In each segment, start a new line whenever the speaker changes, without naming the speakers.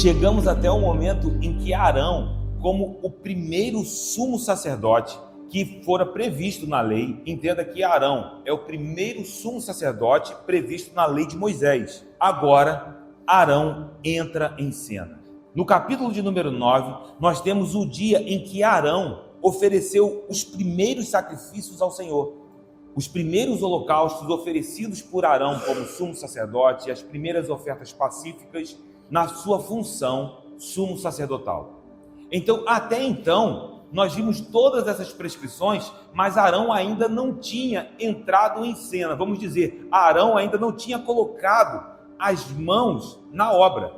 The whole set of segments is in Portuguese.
chegamos até o momento em que Arão, como o primeiro sumo sacerdote que fora previsto na lei, entenda que Arão é o primeiro sumo sacerdote previsto na lei de Moisés. Agora, Arão entra em cena. No capítulo de número 9, nós temos o dia em que Arão ofereceu os primeiros sacrifícios ao Senhor. Os primeiros holocaustos oferecidos por Arão como sumo sacerdote, as primeiras ofertas pacíficas na sua função sumo sacerdotal. Então, até então, nós vimos todas essas prescrições, mas Arão ainda não tinha entrado em cena. Vamos dizer, Arão ainda não tinha colocado as mãos na obra.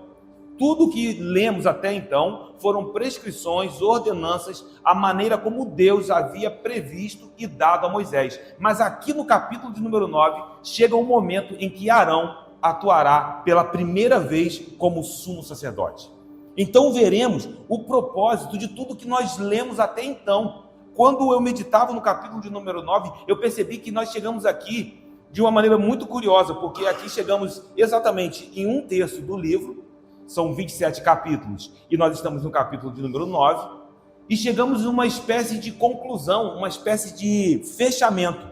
Tudo que lemos até então foram prescrições, ordenanças, a maneira como Deus havia previsto e dado a Moisés. Mas aqui no capítulo de número 9, chega um momento em que Arão atuará pela primeira vez como sumo sacerdote. Então veremos o propósito de tudo que nós lemos até então. Quando eu meditava no capítulo de número 9, eu percebi que nós chegamos aqui de uma maneira muito curiosa, porque aqui chegamos exatamente em um terço do livro. São 27 capítulos, e nós estamos no capítulo de número 9, e chegamos a uma espécie de conclusão, uma espécie de fechamento,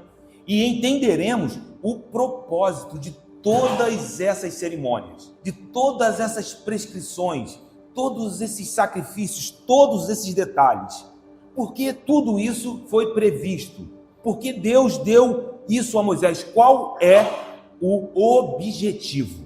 e entenderemos o propósito de todas essas cerimônias, de todas essas prescrições, todos esses sacrifícios, todos esses detalhes. Porque tudo isso foi previsto? Porque Deus deu isso a Moisés? Qual é o objetivo?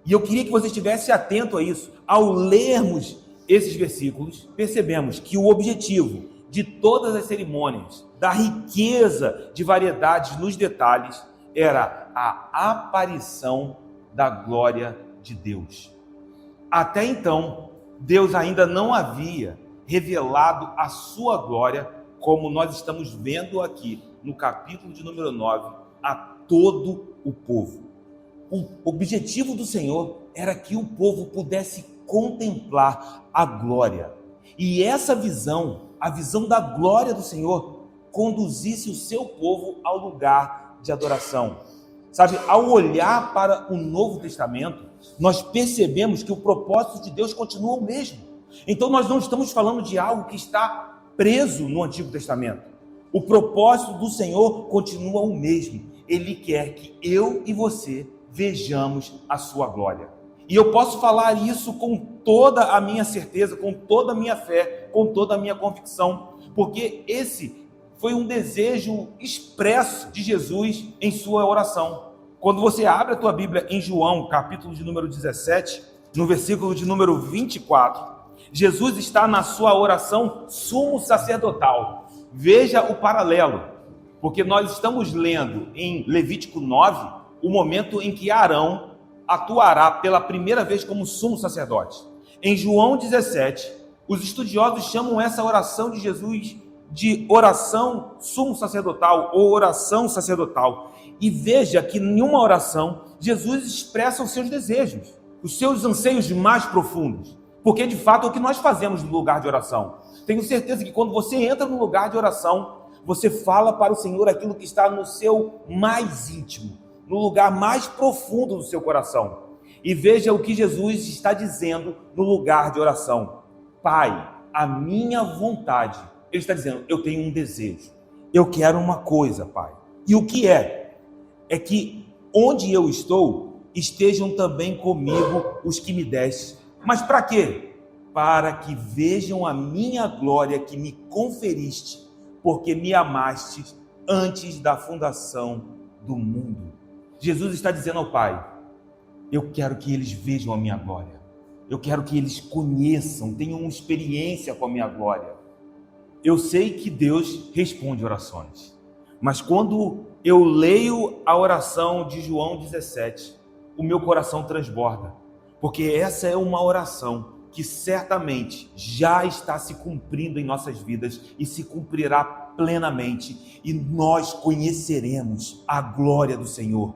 E eu queria que você estivesse atento a isso. Ao lermos esses versículos, percebemos que o objetivo de todas as cerimônias, da riqueza de variedades nos detalhes, era a aparição da glória de Deus. Até então, Deus ainda não havia revelado a sua glória, como nós estamos vendo aqui no capítulo de número 9, a todo o povo. O objetivo do Senhor era que o povo pudesse contemplar a glória. E essa visão, a visão da glória do Senhor, conduzisse o seu povo ao lugar de adoração. Sabe, ao olhar para o Novo Testamento, nós percebemos que o propósito de Deus continua o mesmo. Então nós não estamos falando de algo que está preso no Antigo Testamento. O propósito do Senhor continua o mesmo. Ele quer que eu e você vejamos a sua glória. E eu posso falar isso com toda a minha certeza, com toda a minha fé, com toda a minha convicção, porque esse foi um desejo expresso de Jesus em sua oração. Quando você abre a tua Bíblia em João, capítulo de número 17, no versículo de número 24, Jesus está na sua oração sumo sacerdotal. Veja o paralelo, porque nós estamos lendo em Levítico 9, o momento em que Arão atuará pela primeira vez como sumo sacerdote. Em João 17, os estudiosos chamam essa oração de Jesus de oração sumo sacerdotal ou oração sacerdotal. E veja que em uma oração, Jesus expressa os seus desejos, os seus anseios mais profundos. Porque de fato é o que nós fazemos no lugar de oração. Tenho certeza que quando você entra no lugar de oração, você fala para o Senhor aquilo que está no seu mais íntimo, no lugar mais profundo do seu coração. E veja o que Jesus está dizendo no lugar de oração. Pai, a minha vontade. Ele está dizendo, eu tenho um desejo. Eu quero uma coisa, Pai. E o que é? É que onde eu estou, estejam também comigo os que me deste. Mas para quê? Para que vejam a minha glória que me conferiste, porque me amaste antes da fundação do mundo. Jesus está dizendo ao Pai, eu quero que eles vejam a minha glória. Eu quero que eles conheçam, tenham uma experiência com a minha glória. Eu sei que Deus responde orações, mas quando eu leio a oração de João 17, o meu coração transborda, porque essa é uma oração que certamente já está se cumprindo em nossas vidas e se cumprirá plenamente, e nós conheceremos a glória do Senhor.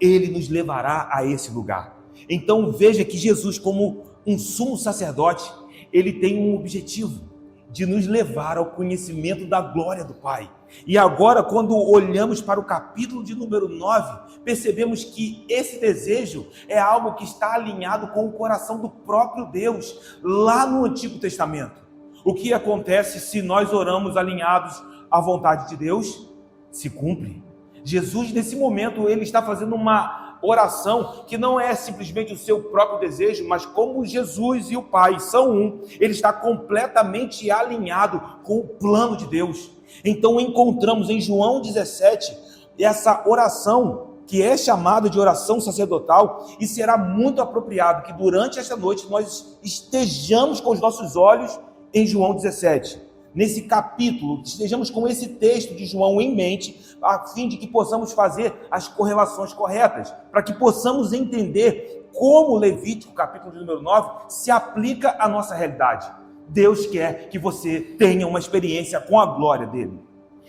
Ele nos levará a esse lugar. Então veja que Jesus, como um sumo sacerdote, ele tem um objetivo. de nos levar ao conhecimento da glória do Pai. E agora, quando olhamos para o capítulo de número 9, percebemos que esse desejo é algo que está alinhado com o coração do próprio Deus, lá no Antigo Testamento. O que acontece se nós oramos alinhados à vontade de Deus? Se cumpre. Jesus, nesse momento, ele está fazendo uma oração que não é simplesmente o seu próprio desejo, mas como Jesus e o Pai são um, ele está completamente alinhado com o plano de Deus. Então encontramos em João 17 essa oração que é chamada de oração sacerdotal, e será muito apropriado que durante esta noite nós estejamos com os nossos olhos em João 17. Nesse capítulo, estejamos com esse texto de João em mente, a fim de que possamos fazer as correlações corretas, para que possamos entender como Levítico, capítulo de número 9, se aplica à nossa realidade. Deus quer que você tenha uma experiência com a glória dele.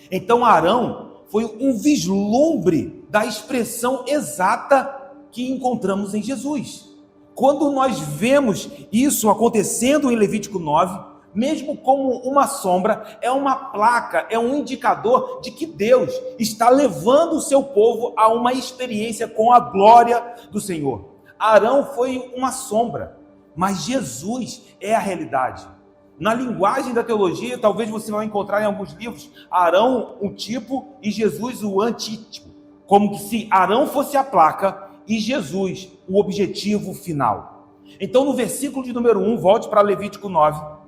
Então Arão foi um vislumbre da expressão exata que encontramos em Jesus. Quando nós vemos isso acontecendo em Levítico 9, mesmo como uma sombra, é uma placa, é um indicador de que Deus está levando o seu povo a uma experiência com a glória do Senhor. Arão foi uma sombra, mas Jesus é a realidade. Na linguagem da teologia, talvez você vai encontrar em alguns livros, Arão o tipo e Jesus o antítipo, como que se Arão fosse a placa e Jesus o objetivo final. Então no versículo de número 1, volte para Levítico 9,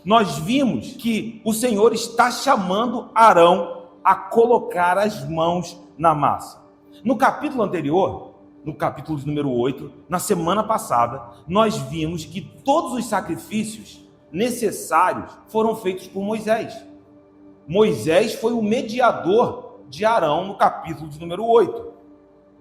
nós vimos que o Senhor está chamando Arão a colocar as mãos na massa. No capítulo anterior, no capítulo de número 8, na semana passada, nós vimos que todos os sacrifícios necessários foram feitos por Moisés. Moisés foi o mediador de Arão no capítulo de número 8.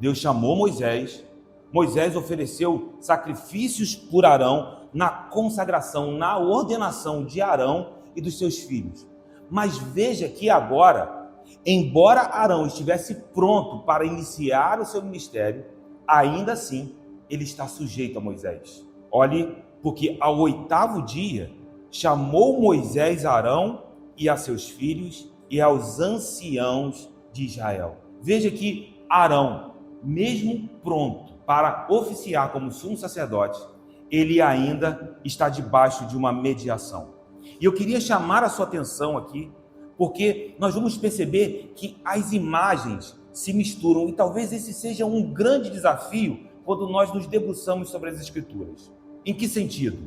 Deus chamou Moisés, Moisés ofereceu sacrifícios por Arão, na consagração, na ordenação de Arão e dos seus filhos. Mas veja que agora, embora Arão estivesse pronto para iniciar o seu ministério, ainda assim ele está sujeito a Moisés. Olhe, porque ao 8º dia chamou Moisés a Arão e a seus filhos e aos anciãos de Israel. Veja que Arão, mesmo pronto para oficiar como sumo sacerdote, ele ainda está debaixo de uma mediação. E eu queria chamar a sua atenção aqui, porque nós vamos perceber que as imagens se misturam, e talvez esse seja um grande desafio quando nós nos debruçamos sobre as Escrituras. Em que sentido?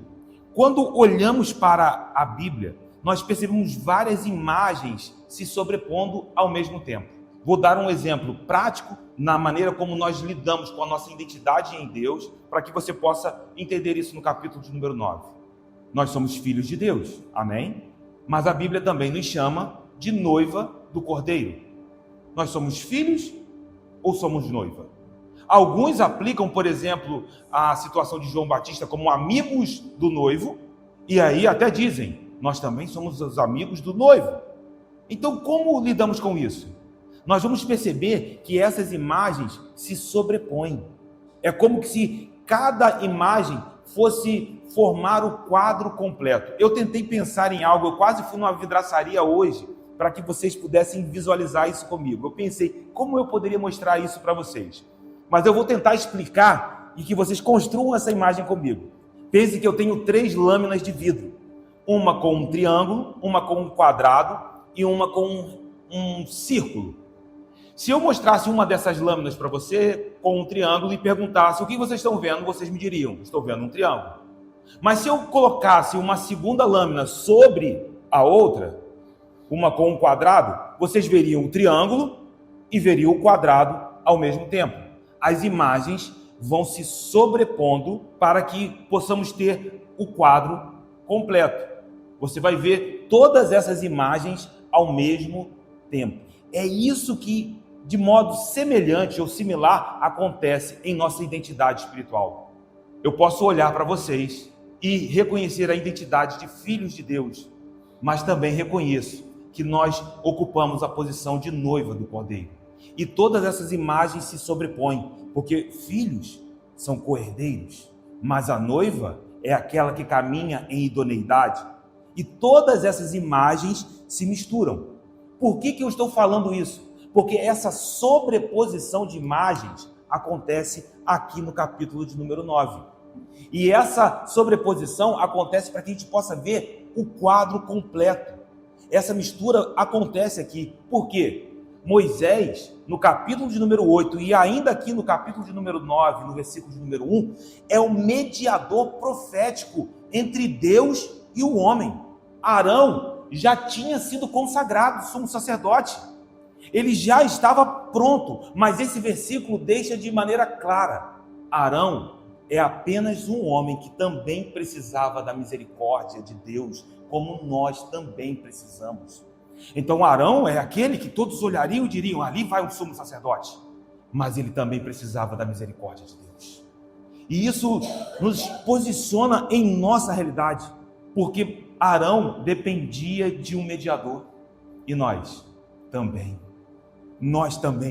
Quando olhamos para a Bíblia, nós percebemos várias imagens se sobrepondo ao mesmo tempo. Vou dar um exemplo prático na maneira como nós lidamos com a nossa identidade em Deus, para que você possa entender isso no capítulo de número 9. Nós somos filhos de Deus, amém? Mas a Bíblia também nos chama de noiva do Cordeiro. Nós somos filhos ou somos noiva? Alguns aplicam, por exemplo, a situação de João Batista como amigos do noivo, e aí até dizem, nós também somos os amigos do noivo. Então, como lidamos com isso? Nós vamos perceber que essas imagens se sobrepõem. É como se cada imagem fosse formar o quadro completo. Eu tentei pensar em algo, eu quase fui numa vidraçaria hoje, para que vocês pudessem visualizar isso comigo. Eu pensei, como eu poderia mostrar isso para vocês? Mas eu vou tentar explicar e que vocês construam essa imagem comigo. Pense que eu tenho 3 lâminas de vidro. Uma com um triângulo, uma com um quadrado e uma com um círculo. Se eu mostrasse uma dessas lâminas para você com um triângulo e perguntasse o que vocês estão vendo, vocês me diriam, estou vendo um triângulo. Mas se eu colocasse uma segunda lâmina sobre a outra, uma com um quadrado, vocês veriam o triângulo e veriam o quadrado ao mesmo tempo. As imagens vão se sobrepondo para que possamos ter o quadro completo. Você vai ver todas essas imagens ao mesmo tempo. É isso que, de modo semelhante ou similar, acontece em nossa identidade espiritual. Eu posso olhar para vocês e reconhecer a identidade de filhos de Deus, mas também reconheço que nós ocupamos a posição de noiva do Cordeiro. E todas essas imagens se sobrepõem, porque filhos são co-herdeiros, mas a noiva é aquela que caminha em idoneidade. E todas essas imagens se misturam. Por que eu estou falando isso? Porque essa sobreposição de imagens acontece aqui no capítulo de número 9. E essa sobreposição acontece para que a gente possa ver o quadro completo. Essa mistura acontece aqui. Por quê? Moisés, no capítulo de número 8 e ainda aqui no capítulo de número 9, no versículo de número 1, é o mediador profético entre Deus e o homem. Arão já tinha sido consagrado sumo sacerdote. Ele já estava pronto, mas esse versículo deixa de maneira clara: Arão é apenas um homem que também precisava da misericórdia de Deus, como nós também precisamos. Então Arão é aquele que todos olhariam e diriam: ali vai um sumo sacerdote. Mas ele também precisava da misericórdia de Deus. E isso nos posiciona em nossa realidade, porque Arão dependia de um mediador. E nós também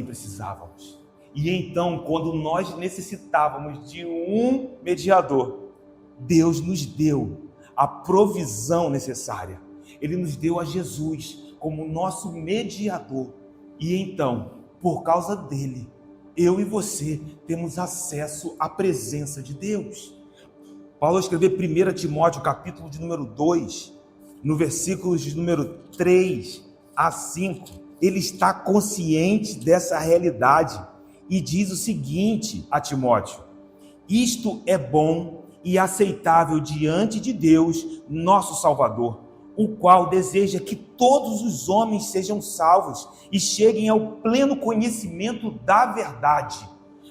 precisávamos. E então, quando nós necessitávamos de um mediador, Deus nos deu a provisão necessária. Ele nos deu a Jesus como nosso mediador. E então, por causa dele, eu e você temos acesso à presença de Deus. Paulo escreveu 1 Timóteo, capítulo de número 2, no versículos de número 3 a 5, ele está consciente dessa realidade e diz o seguinte a Timóteo: isto é bom e aceitável diante de Deus, nosso Salvador, o qual deseja que todos os homens sejam salvos e cheguem ao pleno conhecimento da verdade.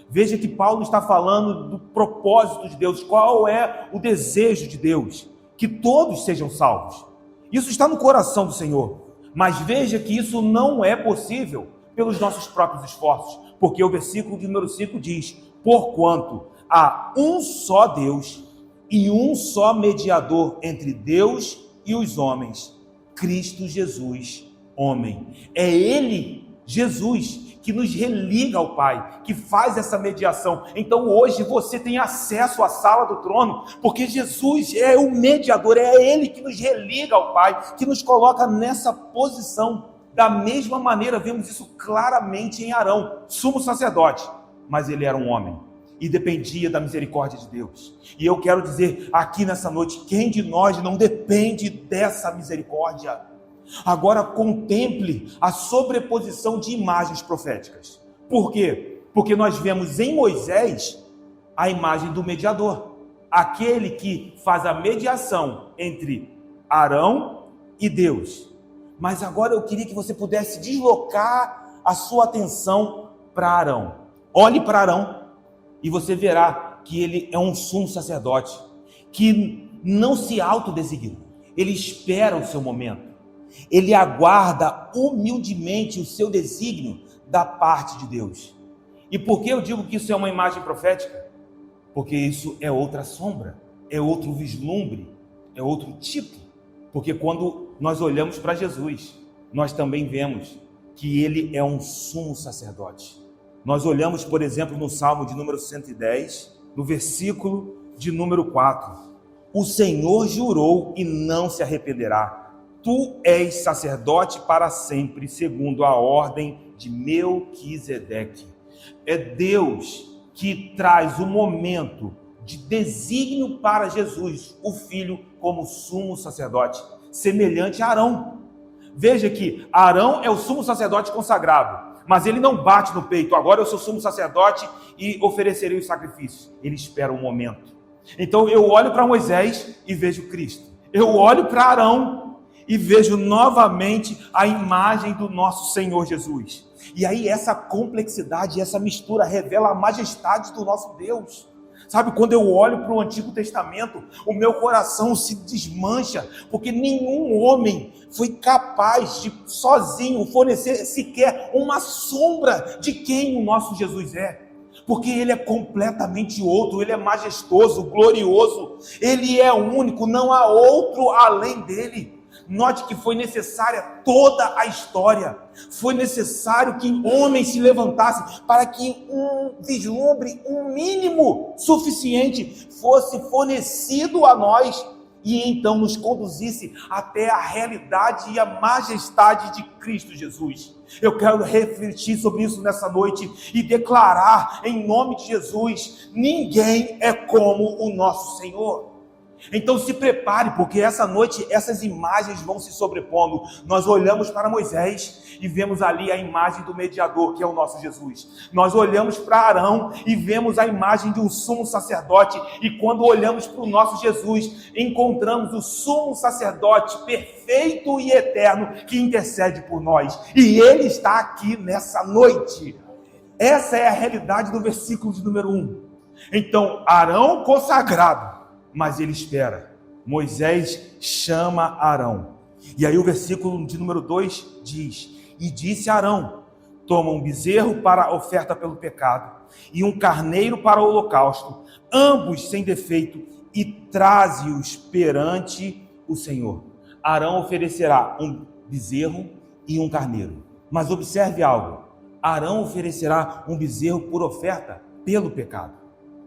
Veja que Paulo está falando do propósito de Deus. Qual é o desejo de Deus? Que todos sejam salvos. Isso está no coração do Senhor. Mas veja que isso não é possível pelos nossos próprios esforços. Porque o versículo de número 5 diz: porquanto há um só Deus e um só mediador entre Deus e os homens, Cristo Jesus, homem. É Ele, Jesus, que nos religa ao Pai, que faz essa mediação. Então hoje você tem acesso à sala do trono, porque Jesus é o mediador, é Ele que nos religa ao Pai, que nos coloca nessa posição. Da mesma maneira, vemos isso claramente em Arão, sumo sacerdote, mas ele era um homem e dependia da misericórdia de Deus. E eu quero dizer aqui nessa noite: quem de nós não depende dessa misericórdia? Agora contemple a sobreposição de imagens proféticas. Por quê? Porque nós vemos em Moisés a imagem do mediador, aquele que faz a mediação entre Arão e Deus. Mas agora eu queria que você pudesse deslocar a sua atenção para Arão. Olhe para Arão e você verá que ele é um sumo sacerdote, que não se autodesigna, ele espera o seu momento. Ele aguarda humildemente o seu desígnio da parte de Deus. E por que eu digo que isso é uma imagem profética? Porque isso é outra sombra, é outro vislumbre, é outro tipo. Porque quando nós olhamos para Jesus, nós também vemos que ele é um sumo sacerdote. Nós olhamos, por exemplo, no Salmo de número 110, no versículo de número 4. O Senhor jurou e não se arrependerá. Tu és sacerdote para sempre, segundo a ordem de Melquisedeque. É Deus que traz o momento de desígnio para Jesus, o Filho, como sumo sacerdote, semelhante a Arão. Veja que Arão é o sumo sacerdote consagrado, mas ele não bate no peito: agora eu sou sumo sacerdote e oferecerei os sacrifícios. Ele espera um momento. Então eu olho para Moisés e vejo Cristo. Eu olho para Arão e vejo novamente a imagem do nosso Senhor Jesus. E aí essa complexidade, essa mistura revela a majestade do nosso Deus. Sabe, quando eu olho para o Antigo Testamento, o meu coração se desmancha, porque nenhum homem foi capaz de sozinho fornecer sequer uma sombra de quem o nosso Jesus é. Porque ele é completamente outro, ele é majestoso, glorioso, ele é único, não há outro além dele. Note que foi necessária toda a história, foi necessário que homens se levantassem para que um vislumbre, um mínimo suficiente fosse fornecido a nós. e então nos conduzisse até a realidade e a majestade de Cristo Jesus. Eu quero refletir sobre isso nessa noite e declarar em nome de Jesus: ninguém é como o nosso Senhor. Então se prepare, porque essa noite essas imagens vão se sobrepondo. Nós olhamos para Moisés e vemos ali a imagem do mediador, que é o nosso Jesus. Nós olhamos para Arão e vemos a imagem de um sumo sacerdote. E quando olhamos para o nosso Jesus, encontramos o sumo sacerdote perfeito e eterno que intercede por nós. E ele está aqui nessa noite. Essa é a realidade do versículo de número 1. Então, Arão consagrado, mas ele espera. Moisés chama Arão. E aí o versículo de número 2 diz: e disse Arão: toma um bezerro para a oferta pelo pecado e um carneiro para o holocausto, ambos sem defeito, e traze-os perante o Senhor. Arão oferecerá um bezerro e um carneiro. Mas observe algo: Arão oferecerá um bezerro por oferta pelo pecado.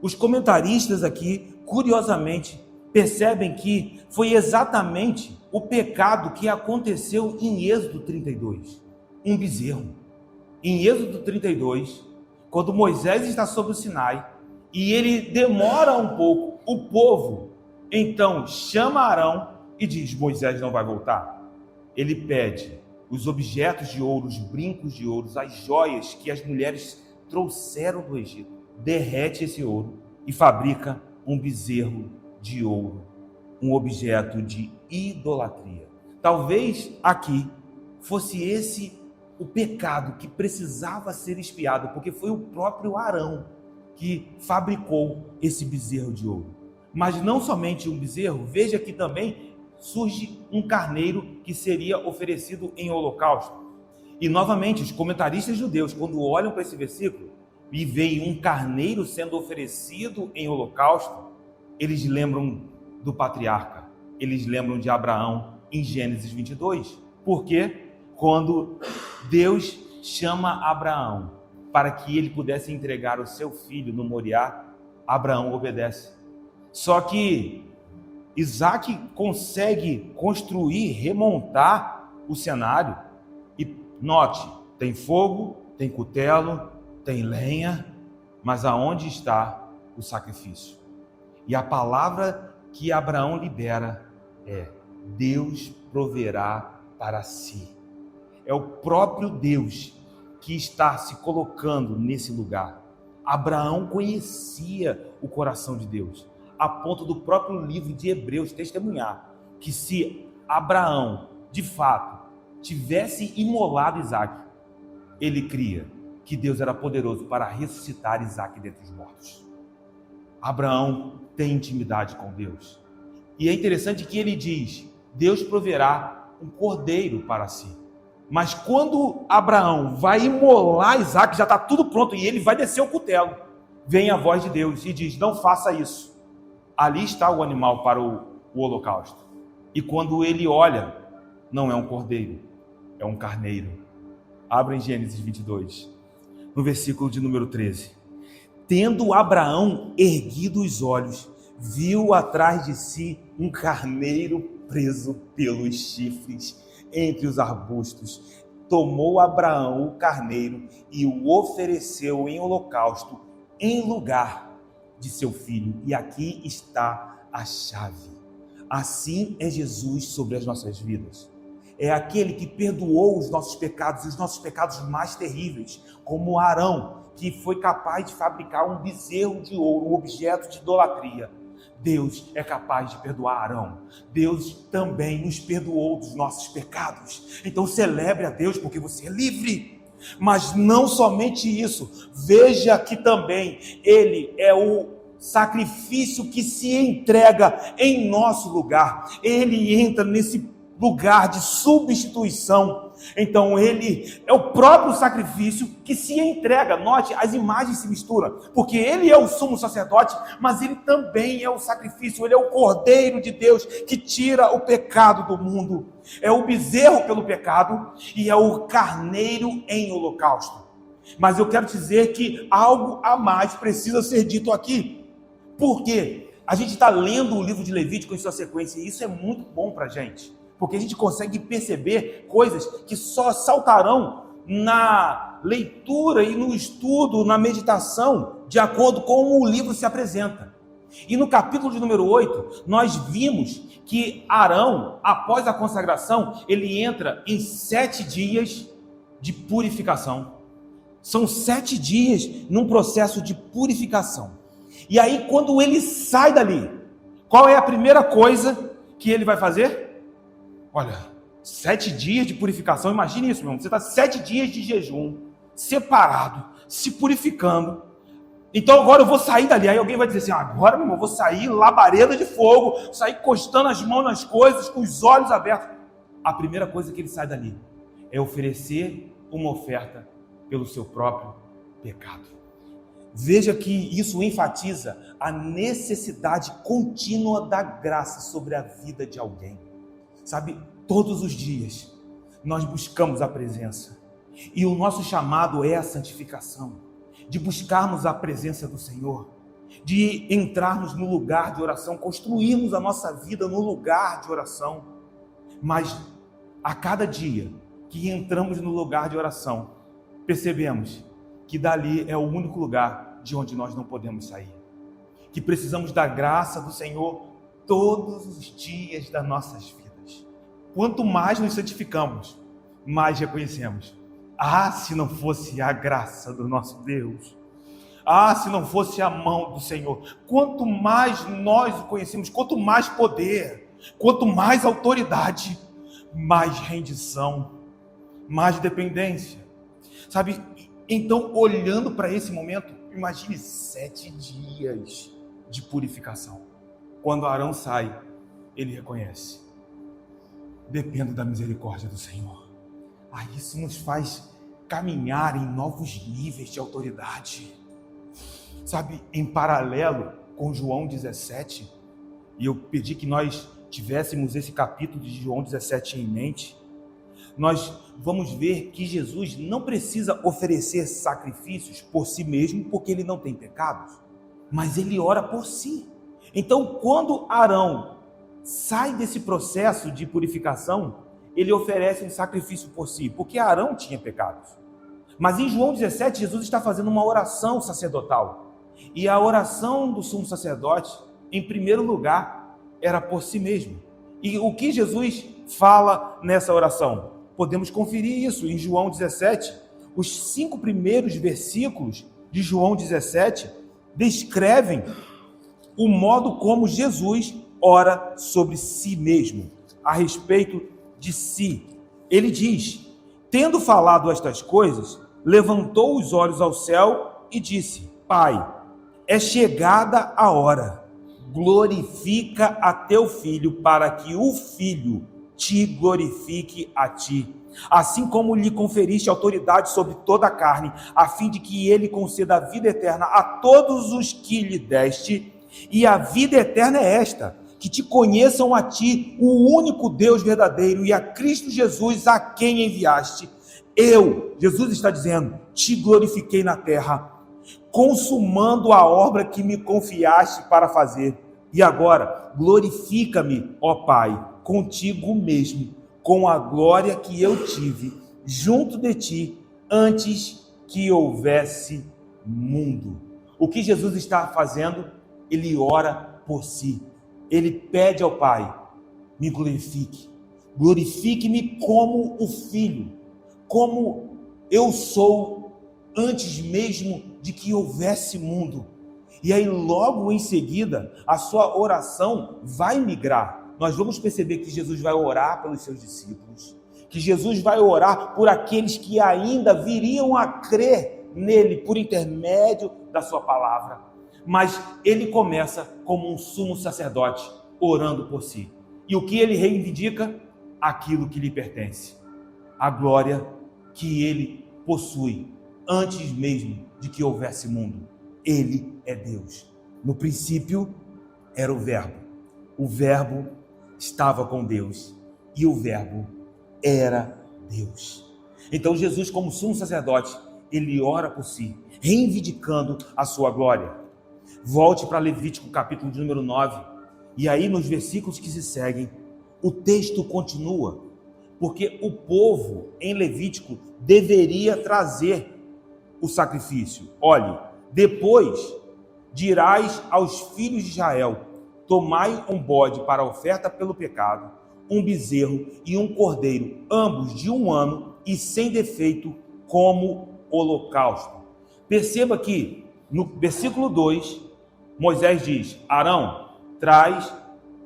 Os comentaristas aqui, curiosamente, percebem que foi exatamente o pecado que aconteceu em Êxodo 32. Um bezerro. Em Êxodo 32, quando Moisés está sobre o Sinai e ele demora um pouco, o povo então chama Arão e diz: Moisés não vai voltar. Ele pede os objetos de ouro, os brincos de ouro, as joias que as mulheres trouxeram do Egito. Derrete esse ouro e fabrica um bezerro de ouro, um objeto de idolatria. Talvez aqui fosse esse o pecado que precisava ser expiado, porque foi o próprio Arão que fabricou esse bezerro de ouro. Mas não somente um bezerro, veja que também surge um carneiro que seria oferecido em holocausto. E novamente, os comentaristas judeus, quando olham para esse versículo e veem um carneiro sendo oferecido em holocausto, eles lembram do patriarca, eles lembram de Abraão em Gênesis 22. Porque quando Deus chama Abraão para que ele pudesse entregar o seu filho no Moriá, Abraão obedece. Só que Isaac consegue construir, remontar o cenário. E note, tem fogo, tem cutelo, tem lenha, mas aonde está o sacrifício? E a palavra que Abraão libera é: Deus proverá para si. É o próprio Deus que está se colocando nesse lugar. Abraão conhecia o coração de Deus, a ponto do próprio livro de Hebreus testemunhar que se Abraão, de fato, tivesse imolado Isaac, ele cria que Deus era poderoso para ressuscitar Isaac dentre os mortos. Abraão tem intimidade com Deus. E é interessante que ele diz: Deus proverá um cordeiro para si. Mas quando Abraão vai imolar Isaac, já está tudo pronto e ele vai descer o cutelo. Vem a voz de Deus e diz: não faça isso. Ali está o animal para o holocausto. E quando ele olha, não é um cordeiro, é um carneiro. Abra em Gênesis 22, no versículo de número 13. Tendo Abraão erguido os olhos, viu atrás de si um carneiro preso pelos chifres entre os arbustos. Tomou Abraão o carneiro e o ofereceu em holocausto em lugar de seu filho. E aqui está a chave. Assim é Jesus sobre as nossas vidas. É aquele que perdoou os nossos pecados mais terríveis, como Arão, que foi capaz de fabricar um bezerro de ouro, um objeto de idolatria. Deus é capaz de perdoar Arão. Deus também nos perdoou dos nossos pecados. Então celebre a Deus, porque você é livre. Mas não somente isso, veja que também Ele é o sacrifício que se entrega em nosso lugar. Ele entra nesse lugar de substituição. Então ele é o próprio sacrifício que se entrega. Note, as imagens se misturam, porque ele é o sumo sacerdote, mas ele também é o sacrifício. Ele é o Cordeiro de Deus que tira o pecado do mundo. É o bezerro pelo pecado e é o carneiro em holocausto. Mas eu quero dizer que algo a mais precisa ser dito aqui. Por quê? A gente está lendo o livro de Levítico em sua sequência, e isso é muito bom para a gente, porque a gente consegue perceber coisas que só saltarão na leitura e no estudo, na meditação, de acordo com o livro se apresenta. E no capítulo de número 8, nós vimos que Arão, após a consagração, ele entra em 7 dias de purificação. São 7 dias num processo de purificação. E aí, quando ele sai dali, qual é a primeira coisa que ele vai fazer? Olha, 7 dias de purificação, imagine isso, meu irmão. Você está 7 dias de jejum, separado, se purificando. Então agora eu vou sair dali. Aí alguém vai dizer assim, agora, meu irmão, eu vou sair labareda de fogo, sair encostando as mãos nas coisas, com os olhos abertos. A primeira coisa que ele sai dali é oferecer uma oferta pelo seu próprio pecado. Veja que isso enfatiza a necessidade contínua da graça sobre a vida de alguém. Sabe, todos os dias nós buscamos a presença. E o nosso chamado é a santificação, de buscarmos a presença do Senhor, de entrarmos no lugar de oração, construirmos a nossa vida no lugar de oração. Mas a cada dia que entramos no lugar de oração, percebemos que dali é o único lugar de onde nós não podemos sair. Que precisamos da graça do Senhor todos os dias das nossas vidas. Quanto mais nos santificamos, mais reconhecemos. Se não fosse a graça do nosso Deus. Se não fosse a mão do Senhor. Quanto mais nós o conhecemos, quanto mais poder, quanto mais autoridade, mais rendição, mais dependência. Sabe, então olhando para esse momento, imagine 7 dias de purificação. Quando Arão sai, ele reconhece: dependo da misericórdia do Senhor. Isso nos faz caminhar em novos níveis de autoridade. Sabe, em paralelo com João 17, e eu pedi que nós tivéssemos esse capítulo de João 17 em mente, nós vamos ver que Jesus não precisa oferecer sacrifícios por si mesmo, porque ele não tem pecados, mas ele ora por si. Então, quando Arão sai desse processo de purificação, ele oferece um sacrifício por si, porque Arão tinha pecados. Mas em João 17, Jesus está fazendo uma oração sacerdotal. E a oração do sumo sacerdote, em primeiro lugar, era por si mesmo. E o que Jesus fala nessa oração? Podemos conferir isso em João 17. Os 5 primeiros versículos de João 17 descrevem o modo como Jesus ora sobre si mesmo, a respeito de si. Ele diz: tendo falado estas coisas, levantou os olhos ao céu e disse: Pai, é chegada a hora, glorifica a teu filho, para que o filho te glorifique a ti, assim como lhe conferiste autoridade sobre toda a carne, a fim de que ele conceda a vida eterna a todos os que lhe deste. E a vida eterna é esta: que te conheçam a ti, o único Deus verdadeiro, e a Cristo Jesus, a quem enviaste. Eu, Jesus está dizendo, te glorifiquei na terra, consumando a obra que me confiaste para fazer. E agora, glorifica-me, ó Pai, contigo mesmo, com a glória que eu tive junto de ti, antes que houvesse mundo. O que Jesus está fazendo? Ele ora por si. Ele pede ao Pai: me glorifique. Glorifique-me como o Filho, como eu sou antes mesmo de que houvesse mundo. E aí logo em seguida, a sua oração vai migrar. Nós vamos perceber que Jesus vai orar pelos seus discípulos, que Jesus vai orar por aqueles que ainda viriam a crer nele por intermédio da sua palavra. Mas ele começa como um sumo sacerdote, orando por si. E o que ele reivindica? Aquilo que lhe pertence, a glória que ele possui antes mesmo de que houvesse mundo. Ele é Deus. No princípio era o Verbo estava com Deus e o Verbo era Deus. Então Jesus, como sumo sacerdote, ele ora por si, reivindicando a sua glória. Volte para Levítico capítulo de número 9. E aí nos versículos que se seguem, o texto continua. Porque o povo em Levítico deveria trazer o sacrifício. Olhe, depois dirás aos filhos de Israel: tomai um bode para a oferta pelo pecado, um bezerro e um cordeiro, ambos de 1 ano e sem defeito, como holocausto. Perceba que no versículo 2, Moisés diz: Arão, traz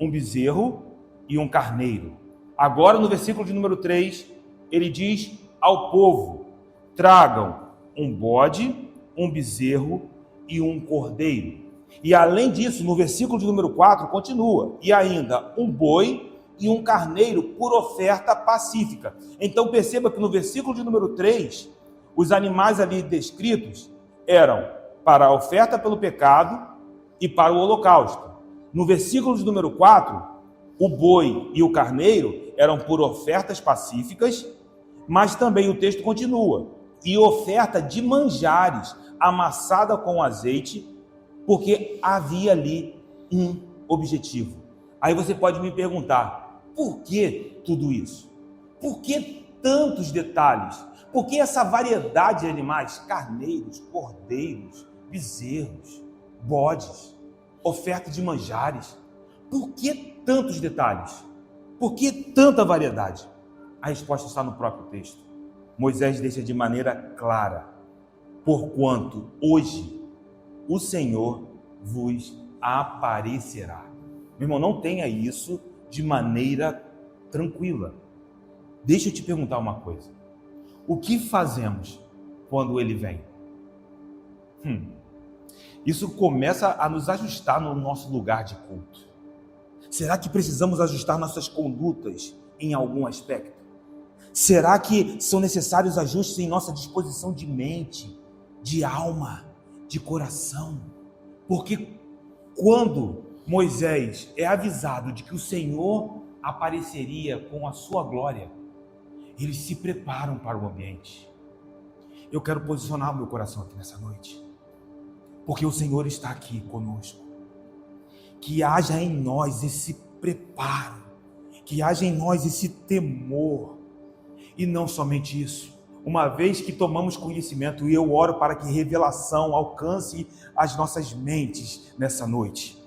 um bezerro e um carneiro. Agora no versículo de número 3, ele diz ao povo: tragam um bode, um bezerro e um cordeiro. E além disso, no versículo de número 4, continua: e ainda um boi e um carneiro por oferta pacífica. Então perceba que no versículo de número 3, os animais ali descritos eram para a oferta pelo pecado e para o holocausto. No versículo de número 4, o boi e o carneiro eram por ofertas pacíficas, mas também o texto continua: e oferta de manjares amassada com azeite, porque havia ali um objetivo. Aí você pode me perguntar: por que tudo isso? Por que tantos detalhes? Por que essa variedade de animais? Carneiros, cordeiros, bezerros, bodes, oferta de manjares. Por que tantos detalhes? Por que tanta variedade? A resposta está no próprio texto. Moisés deixa de maneira clara: porquanto hoje o Senhor vos aparecerá. Meu irmão, não tenha isso de maneira tranquila. Deixa eu te perguntar uma coisa: o que fazemos quando ele vem? Isso começa a nos ajustar no nosso lugar de culto. Será que precisamos ajustar nossas condutas em algum aspecto? Será que são necessários ajustes em nossa disposição de mente, de alma, de coração? Porque quando Moisés é avisado de que o Senhor apareceria com a sua glória, eles se preparam para o ambiente. Eu quero posicionar o meu coração aqui nessa noite, porque o Senhor está aqui conosco. Que haja em nós esse preparo, que haja em nós esse temor. E não somente isso, uma vez que tomamos conhecimento, e eu oro para que revelação alcance as nossas mentes nessa noite.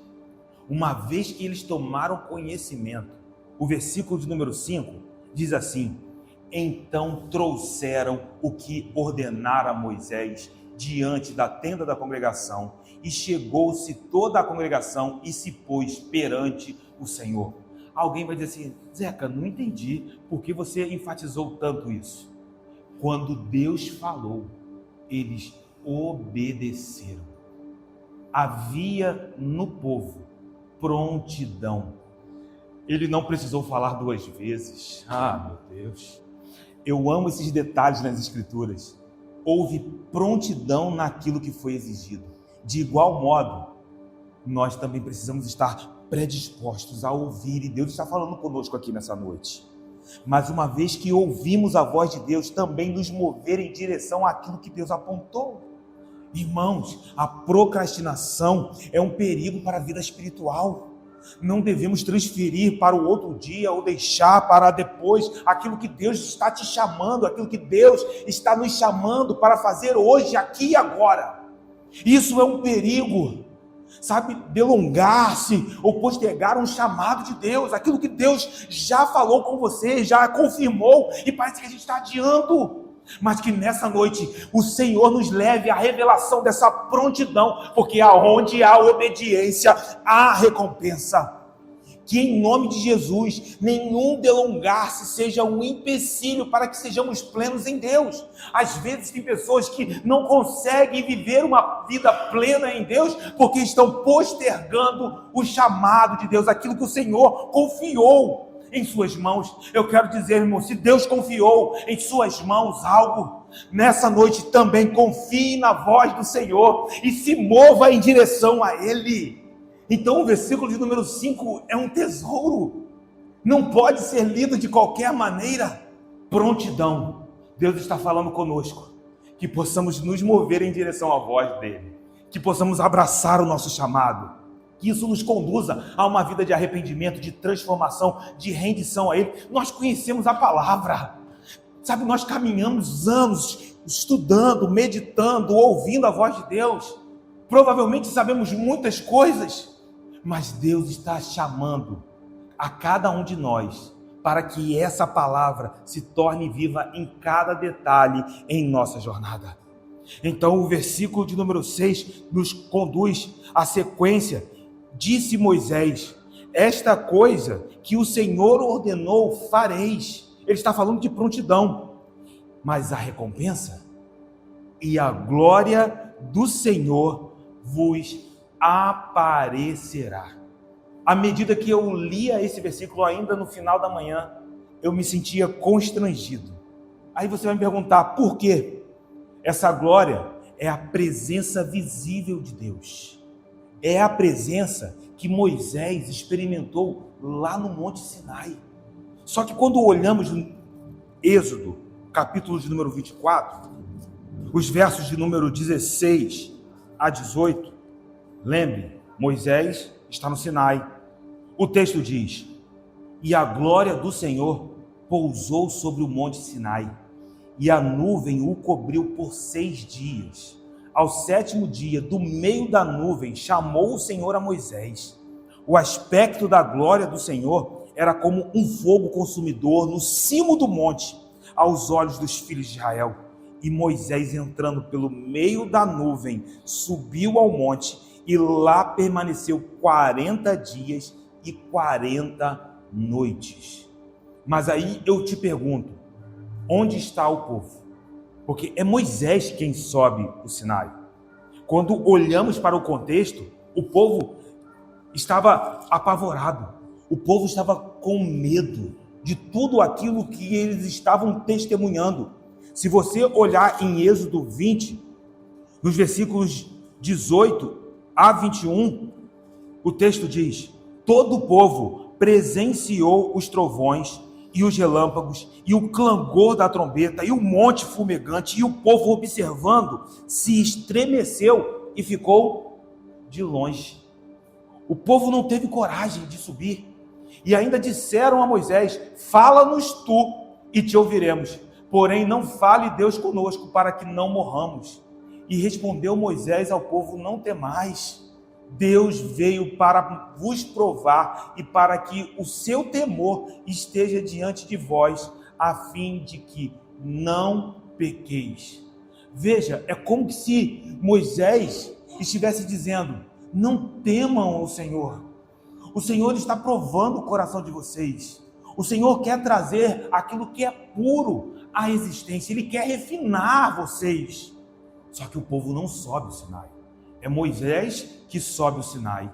Uma vez que eles tomaram conhecimento, o versículo de número 5 diz assim: então trouxeram o que ordenara Moisés diante da tenda da congregação, e chegou-se toda a congregação e se pôs perante o Senhor. Alguém vai dizer assim: Zeca, não entendi por que você enfatizou tanto isso. Quando Deus falou, eles obedeceram. Havia no povo prontidão. Ele não precisou falar 2 vezes. Meu Deus. Eu amo esses detalhes nas Escrituras. Houve prontidão naquilo que foi exigido. De igual modo, nós também precisamos estar predispostos a ouvir, e Deus está falando conosco aqui nessa noite. Mas uma vez que ouvimos a voz de Deus, também nos mover em direção àquilo que Deus apontou. Irmãos, a procrastinação é um perigo para a vida espiritual. Não devemos transferir para o outro dia ou deixar para depois aquilo que Deus está te chamando, aquilo que Deus está nos chamando para fazer hoje, aqui e agora. Isso é um perigo, sabe? Delongar-se ou postergar um chamado de Deus, aquilo que Deus já falou com você, já confirmou, e parece que a gente está adiando. Mas que nessa noite o Senhor nos leve à revelação dessa prontidão, porque aonde há obediência, há recompensa. Que em nome de Jesus, nenhum delongar-se seja um empecilho para que sejamos plenos em Deus. Às vezes tem pessoas que não conseguem viver uma vida plena em Deus, porque estão postergando o chamado de Deus, aquilo que o Senhor confiou em suas mãos. Eu quero dizer, irmão, se Deus confiou em suas mãos algo, nessa noite também confie na voz do Senhor e se mova em direção a Ele. Então o versículo de número 5 é um tesouro, não pode ser lido de qualquer maneira. Prontidão. Deus está falando conosco, que possamos nos mover em direção à voz dEle, que possamos abraçar o nosso chamado, que isso nos conduza a uma vida de arrependimento, de transformação, de rendição a Ele. Nós conhecemos a palavra, sabe, nós caminhamos anos estudando, meditando, ouvindo a voz de Deus, provavelmente sabemos muitas coisas, mas Deus está chamando a cada um de nós para que essa palavra se torne viva em cada detalhe em nossa jornada. Então o versículo de número 6 nos conduz à sequência. Disse Moisés: esta coisa que o Senhor ordenou fareis. Ele está falando de prontidão, mas a recompensa e a glória do Senhor vos aparecerá. À medida que eu lia esse versículo, ainda no final da manhã, eu me sentia constrangido. Aí você vai me perguntar, por quê? Essa glória é a presença visível de Deus. É a presença que Moisés experimentou lá no Monte Sinai. Só que quando olhamos no Êxodo, capítulo de número 24, os versos de número 16 a 18, lembre, Moisés está no Sinai. O texto diz: e a glória do Senhor pousou sobre o Monte Sinai, e a nuvem o cobriu por 6 dias. Ao 7º dia, do meio da nuvem, chamou o Senhor a Moisés. O aspecto da glória do Senhor era como um fogo consumidor no cimo do monte, aos olhos dos filhos de Israel. E Moisés, entrando pelo meio da nuvem, subiu ao monte e lá permaneceu 40 dias e 40 noites. Mas aí eu te pergunto, onde está o povo? Porque é Moisés quem sobe o Sinai. Quando olhamos para o contexto, o povo estava apavorado, o povo estava com medo de tudo aquilo que eles estavam testemunhando. Se você olhar em Êxodo 20, nos versículos 18 a 21, o texto diz: todo o povo presenciou os trovões e os relâmpagos e o clangor da trombeta e o monte fumegante, e o povo, observando, se estremeceu e ficou de longe. O povo não teve coragem de subir e ainda disseram a Moisés: fala-nos tu e te ouviremos, porém não fale Deus conosco, para que não morramos. E respondeu Moisés ao povo: não temais, Deus veio para vos provar e para que o seu temor esteja diante de vós, a fim de que não pequeis. Veja, é como se Moisés estivesse dizendo: não temam o Senhor. O Senhor está provando o coração de vocês. O Senhor quer trazer aquilo que é puro à existência. Ele quer refinar vocês. Só que o povo não sobe o Sinai. É Moisés que sobe o Sinai.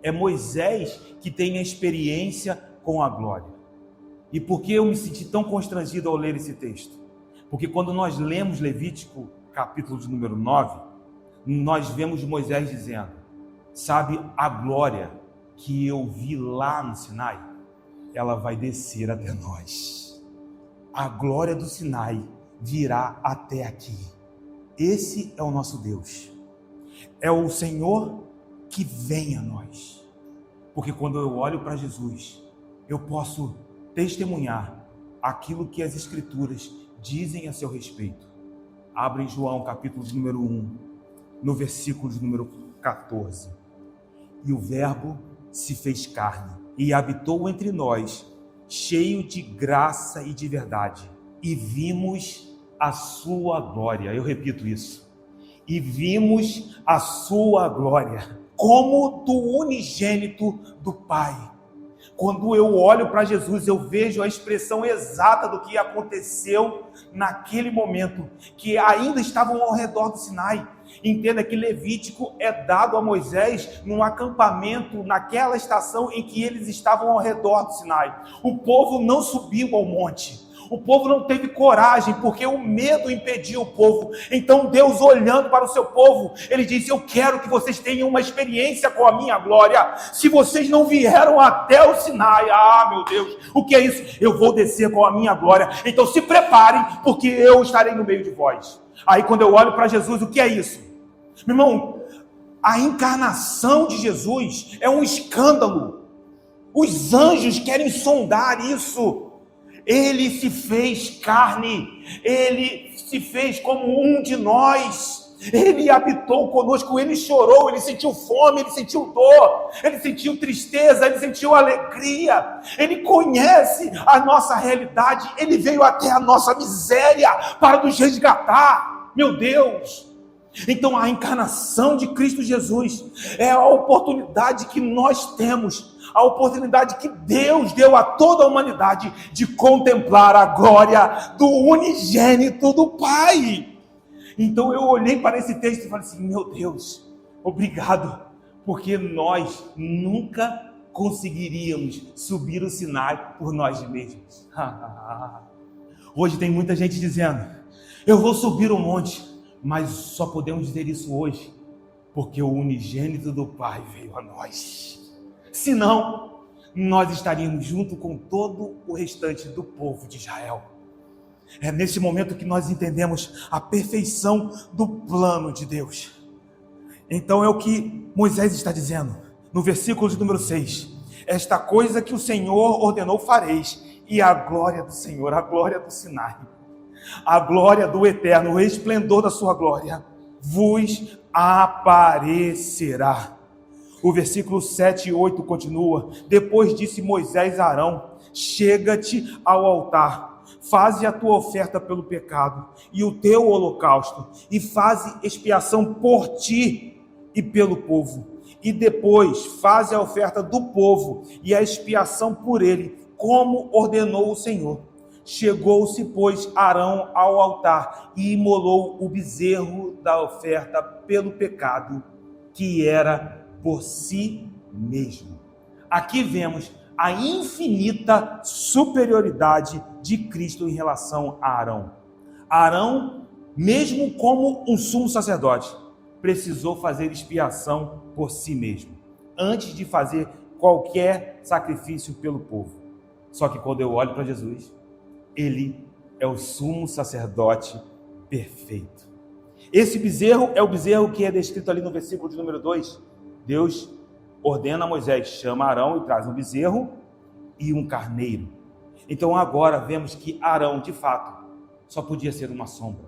É Moisés que tem a experiência com a glória. E por que eu me senti tão constrangido ao ler esse texto? Porque quando nós lemos Levítico, capítulo de número 9, nós vemos Moisés dizendo: sabe, a glória que eu vi lá no Sinai, ela vai descer até nós. A glória do Sinai virá até aqui. Esse é o nosso Deus. É o Senhor que vem a nós. Porque quando eu olho para Jesus, eu posso testemunhar aquilo que as Escrituras dizem a seu respeito. Abre João, capítulo de número 1, no versículo de número 14. E o Verbo se fez carne e habitou entre nós, cheio de graça e de verdade. E vimos a sua glória. Eu repito isso. E vimos a sua glória, como do unigênito do Pai. Quando eu olho para Jesus, eu vejo a expressão exata do que aconteceu naquele momento, que ainda estavam ao redor do Sinai. Entenda que Levítico é dado a Moisés num acampamento, naquela estação em que eles estavam ao redor do Sinai. O povo não subiu ao monte. O povo não teve coragem, porque o medo impediu o povo. Então Deus, olhando para o seu povo, Ele disse: eu quero que vocês tenham uma experiência com a minha glória. Se vocês não vieram até o Sinai, meu Deus, o que é isso? Eu vou descer com a minha glória. Então se preparem, porque eu estarei no meio de vós. Aí quando eu olho para Jesus, o que é isso? Meu irmão, A encarnação de Jesus é um escândalo. Os anjos querem sondar isso. Ele se fez carne, ele se fez como um de nós. Ele habitou conosco, ele chorou, ele sentiu fome, ele sentiu dor, ele sentiu tristeza, ele sentiu alegria. Ele conhece a nossa realidade, ele veio até a nossa miséria para nos resgatar. Meu Deus! Então a encarnação de Cristo Jesus é a oportunidade que nós temos, a oportunidade que Deus deu a toda a humanidade de contemplar a glória do unigênito do Pai. Então eu olhei para esse texto e falei assim, meu Deus, obrigado, porque nós nunca conseguiríamos subir o Sinai por nós mesmos. Hoje tem muita gente dizendo, eu vou subir o monte, mas só podemos dizer isso hoje, porque o unigênito do Pai veio a nós. Senão, nós estaríamos junto com todo o restante do povo de Israel. É nesse momento que nós entendemos a perfeição do plano de Deus. Então é o que Moisés está dizendo, no versículo de número 6. Esta coisa que o Senhor ordenou fareis, e a glória do Senhor, a glória do Sinai, a glória do Eterno, o resplendor da sua glória, vos aparecerá. O versículo 7 e 8 continua. Depois disse Moisés a Arão, chega-te ao altar, faze a tua oferta pelo pecado e o teu holocausto, e faze expiação por ti e pelo povo. E depois faze a oferta do povo e a expiação por ele, como ordenou o Senhor. Chegou-se, pois, Arão ao altar e imolou o bezerro da oferta pelo pecado, que era por si mesmo. Aqui vemos a infinita superioridade de Cristo em relação a Arão. Arão, mesmo como um sumo sacerdote, precisou fazer expiação por si mesmo, antes de fazer qualquer sacrifício pelo povo. Só que quando eu olho para Jesus, ele é o sumo sacerdote perfeito. Esse bezerro é o bezerro que é descrito ali no versículo de número 2. Deus ordena a Moisés, chama Arão e traz um bezerro e um carneiro. Então agora vemos que Arão, de fato, só podia ser uma sombra.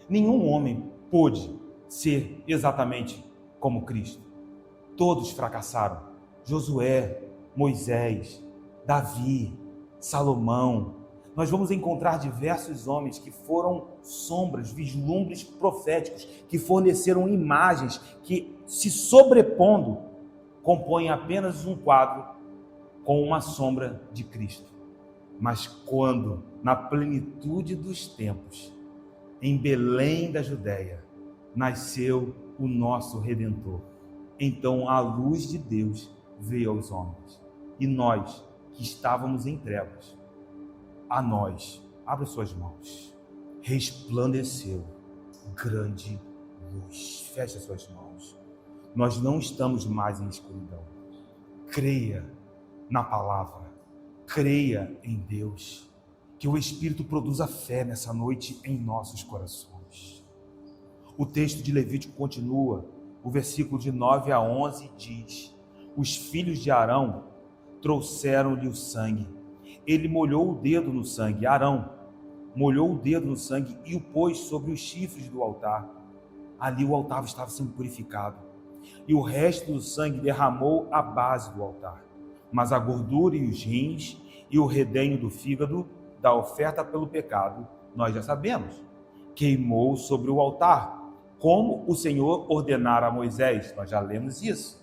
Nenhum homem pôde ser exatamente como Cristo. Todos fracassaram. Josué, Moisés, Davi, Salomão. Nós vamos encontrar diversos homens que foram sombras, vislumbres proféticos, que forneceram imagens que, se sobrepondo, compõem apenas um quadro com uma sombra de Cristo. Mas quando, na plenitude dos tempos, em Belém da Judéia, nasceu o nosso Redentor, então a luz de Deus veio aos homens. E nós, que estávamos em trevas, a nós, abra suas mãos, resplandeceu grande luz. Feche as suas mãos. Nós não estamos mais em escuridão. Creia na palavra, creia em Deus, que o Espírito produza fé nessa noite em nossos corações. O texto de Levítico continua, o versículo de 9 a 11 diz: os filhos de Arão trouxeram-lhe o sangue. Ele molhou o dedo no sangue, Arão molhou o dedo no sangue e o pôs sobre os chifres do altar. Ali o altar estava sendo purificado. E o resto do sangue derramou a base do altar. Mas a gordura e os rins e o redenho do fígado da oferta pelo pecado, nós já sabemos, queimou sobre o altar, como o Senhor ordenara a Moisés. Nós já lemos isso.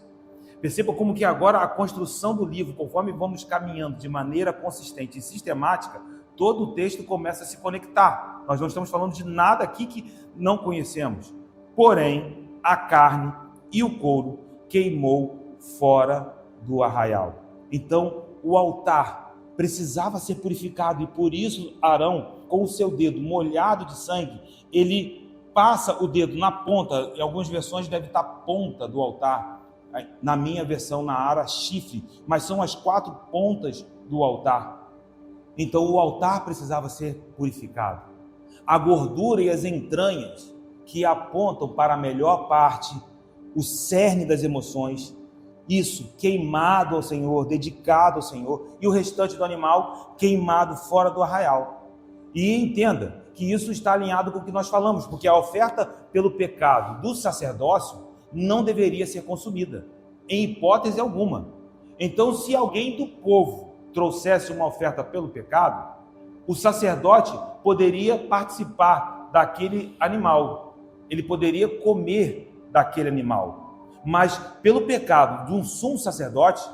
Perceba como que agora a construção do livro, conforme vamos caminhando de maneira consistente e sistemática, todo o texto começa a se conectar. Nós não estamos falando de nada aqui que não conhecemos. Porém, a carne e o couro queimou fora do arraial. Então, o altar precisava ser purificado e por isso Arão, com o seu dedo molhado de sangue, ele passa o dedo na ponta, em algumas versões deve estar ponta do altar, na minha versão, na ara chifre, mas são as 4 pontas do altar. Então o altar precisava ser purificado. A gordura e as entranhas que apontam para a melhor parte, o cerne das emoções, isso queimado ao Senhor, dedicado ao Senhor, e o restante do animal queimado fora do arraial. E entenda que isso está alinhado com o que nós falamos, porque a oferta pelo pecado do sacerdócio não deveria ser consumida, em hipótese alguma. Então, se alguém do povo trouxesse uma oferta pelo pecado, o sacerdote poderia participar daquele animal, ele poderia comer daquele animal, mas pelo pecado de um sumo sacerdote,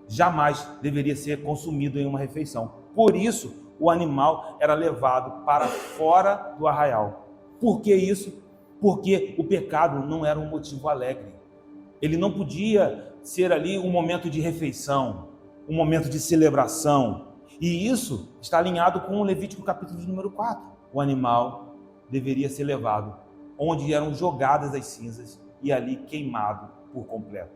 jamais deveria ser consumido em uma refeição. Por isso, o animal era levado para fora do arraial. Por que isso? Porque o pecado não era um motivo alegre. Ele não podia ser ali um momento de refeição, um momento de celebração. E isso está alinhado com o Levítico capítulo de número 4. O animal deveria ser levado onde eram jogadas as cinzas e ali queimado por completo.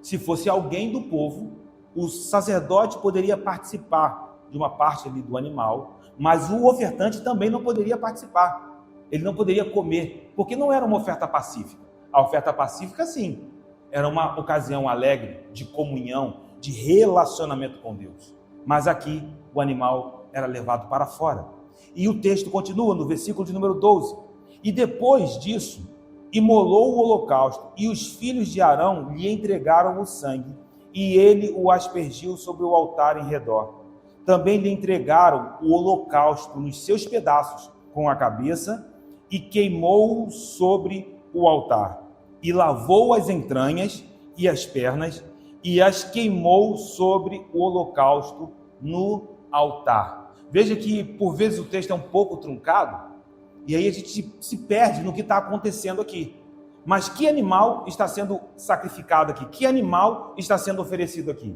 Se fosse alguém do povo, o sacerdote poderia participar de uma parte ali do animal, mas o ofertante também não poderia participar. Ele não poderia comer, porque não era uma oferta pacífica. A oferta pacífica, sim, era uma ocasião alegre de comunhão, de relacionamento com Deus. Mas aqui o animal era levado para fora. E o texto continua no versículo de número 12. E depois disso, imolou o holocausto, e os filhos de Arão lhe entregaram o sangue, e ele o aspergiu sobre o altar em redor. Também lhe entregaram o holocausto nos seus pedaços, com a cabeça, e queimou-o sobre o altar. E lavou as entranhas e as pernas, e as queimou sobre o holocausto no altar. Veja que, por vezes, o texto é um pouco truncado, e aí a gente se perde no que está acontecendo aqui. Mas que animal está sendo sacrificado aqui? Que animal está sendo oferecido aqui?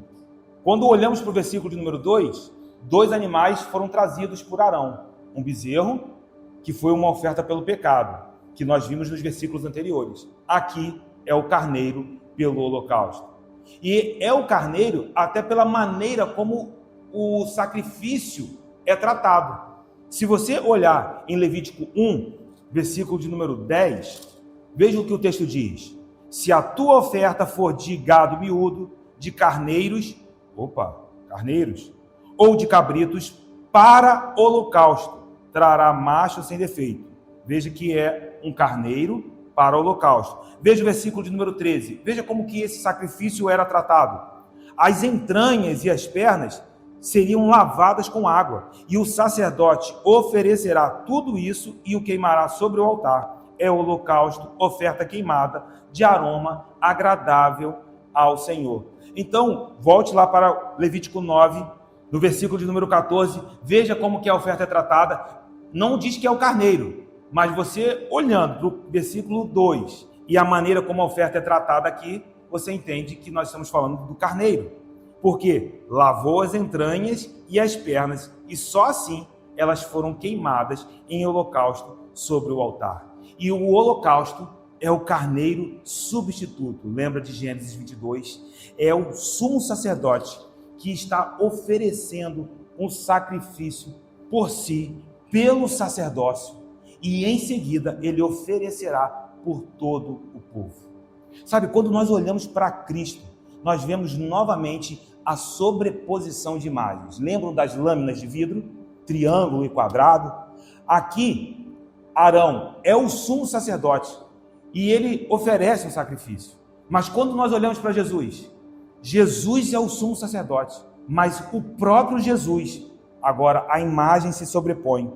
Quando olhamos para o versículo de número 2, 2 animais foram trazidos por Arão. Um bezerro, que foi uma oferta pelo pecado, que nós vimos nos versículos anteriores. Aqui é o carneiro pelo holocausto. E é o carneiro até pela maneira como o sacrifício é tratado. Se você olhar em Levítico 1, versículo de número 10, veja o que o texto diz. Se a tua oferta for de gado miúdo, de carneiros, ou de cabritos, para holocausto, trará macho sem defeito. Veja que é um carneiro para holocausto. Veja o versículo de número 13. Veja como que esse sacrifício era tratado. As entranhas e as pernas seriam lavadas com água, e o sacerdote oferecerá tudo isso e o queimará sobre o altar. É o holocausto, oferta queimada, de aroma agradável ao Senhor. Então, volte lá para Levítico 9, no versículo de número 14, veja como que a oferta é tratada. Não diz que é o carneiro, mas você olhando para o versículo 2 e a maneira como a oferta é tratada aqui, você entende que nós estamos falando do carneiro. Porque lavou as entranhas e as pernas, e só assim elas foram queimadas em holocausto sobre o altar. E o holocausto é o carneiro substituto. Lembra de Gênesis 22? É o sumo sacerdote que está oferecendo um sacrifício por si, pelo sacerdócio, e em seguida ele oferecerá por todo o povo. Sabe, quando nós olhamos para Cristo, nós vemos novamente a sobreposição de imagens. Lembram das lâminas de vidro? Triângulo e quadrado? Aqui, Arão é o sumo sacerdote e ele oferece um sacrifício. Mas quando nós olhamos para Jesus, Jesus é o sumo sacerdote, mas o próprio Jesus, agora a imagem se sobrepõe.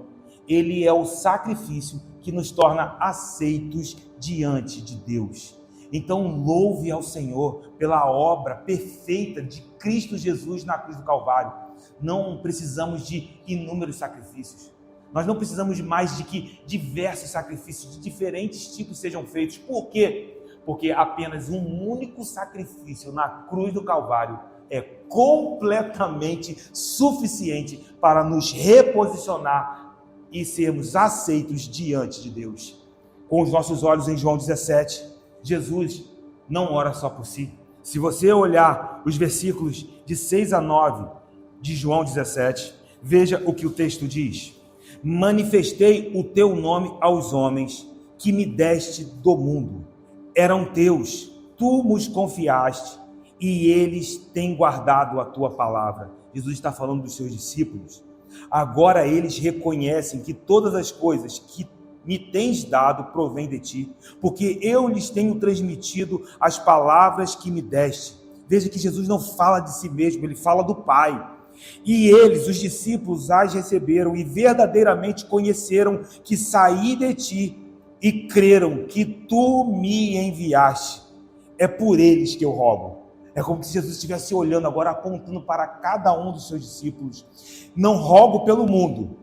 Ele é o sacrifício que nos torna aceitos diante de Deus. Então louve ao Senhor pela obra perfeita de Cristo Jesus na cruz do Calvário. Não precisamos de inúmeros sacrifícios. Nós não precisamos de mais de que diversos sacrifícios de diferentes tipos sejam feitos. Por quê? Porque apenas um único sacrifício na cruz do Calvário é completamente suficiente para nos reposicionar e sermos aceitos diante de Deus. Com os nossos olhos em João 17, Jesus não ora só por si. Se você olhar os versículos de 6 a 9 de João 17, veja o que o texto diz. Manifestei o teu nome aos homens que me deste do mundo. Eram teus, tu nos confiaste e eles têm guardado a tua palavra. Jesus está falando dos seus discípulos. Agora eles reconhecem que todas as coisas que me tens dado provém de ti, porque eu lhes tenho transmitido as palavras que me deste. Veja que Jesus não fala de si mesmo, ele fala do Pai. E eles, os discípulos, as receberam e verdadeiramente conheceram que saí de ti e creram que tu me enviaste. É por eles que eu rogo. É como se Jesus estivesse olhando agora, apontando para cada um dos seus discípulos. Não rogo pelo mundo,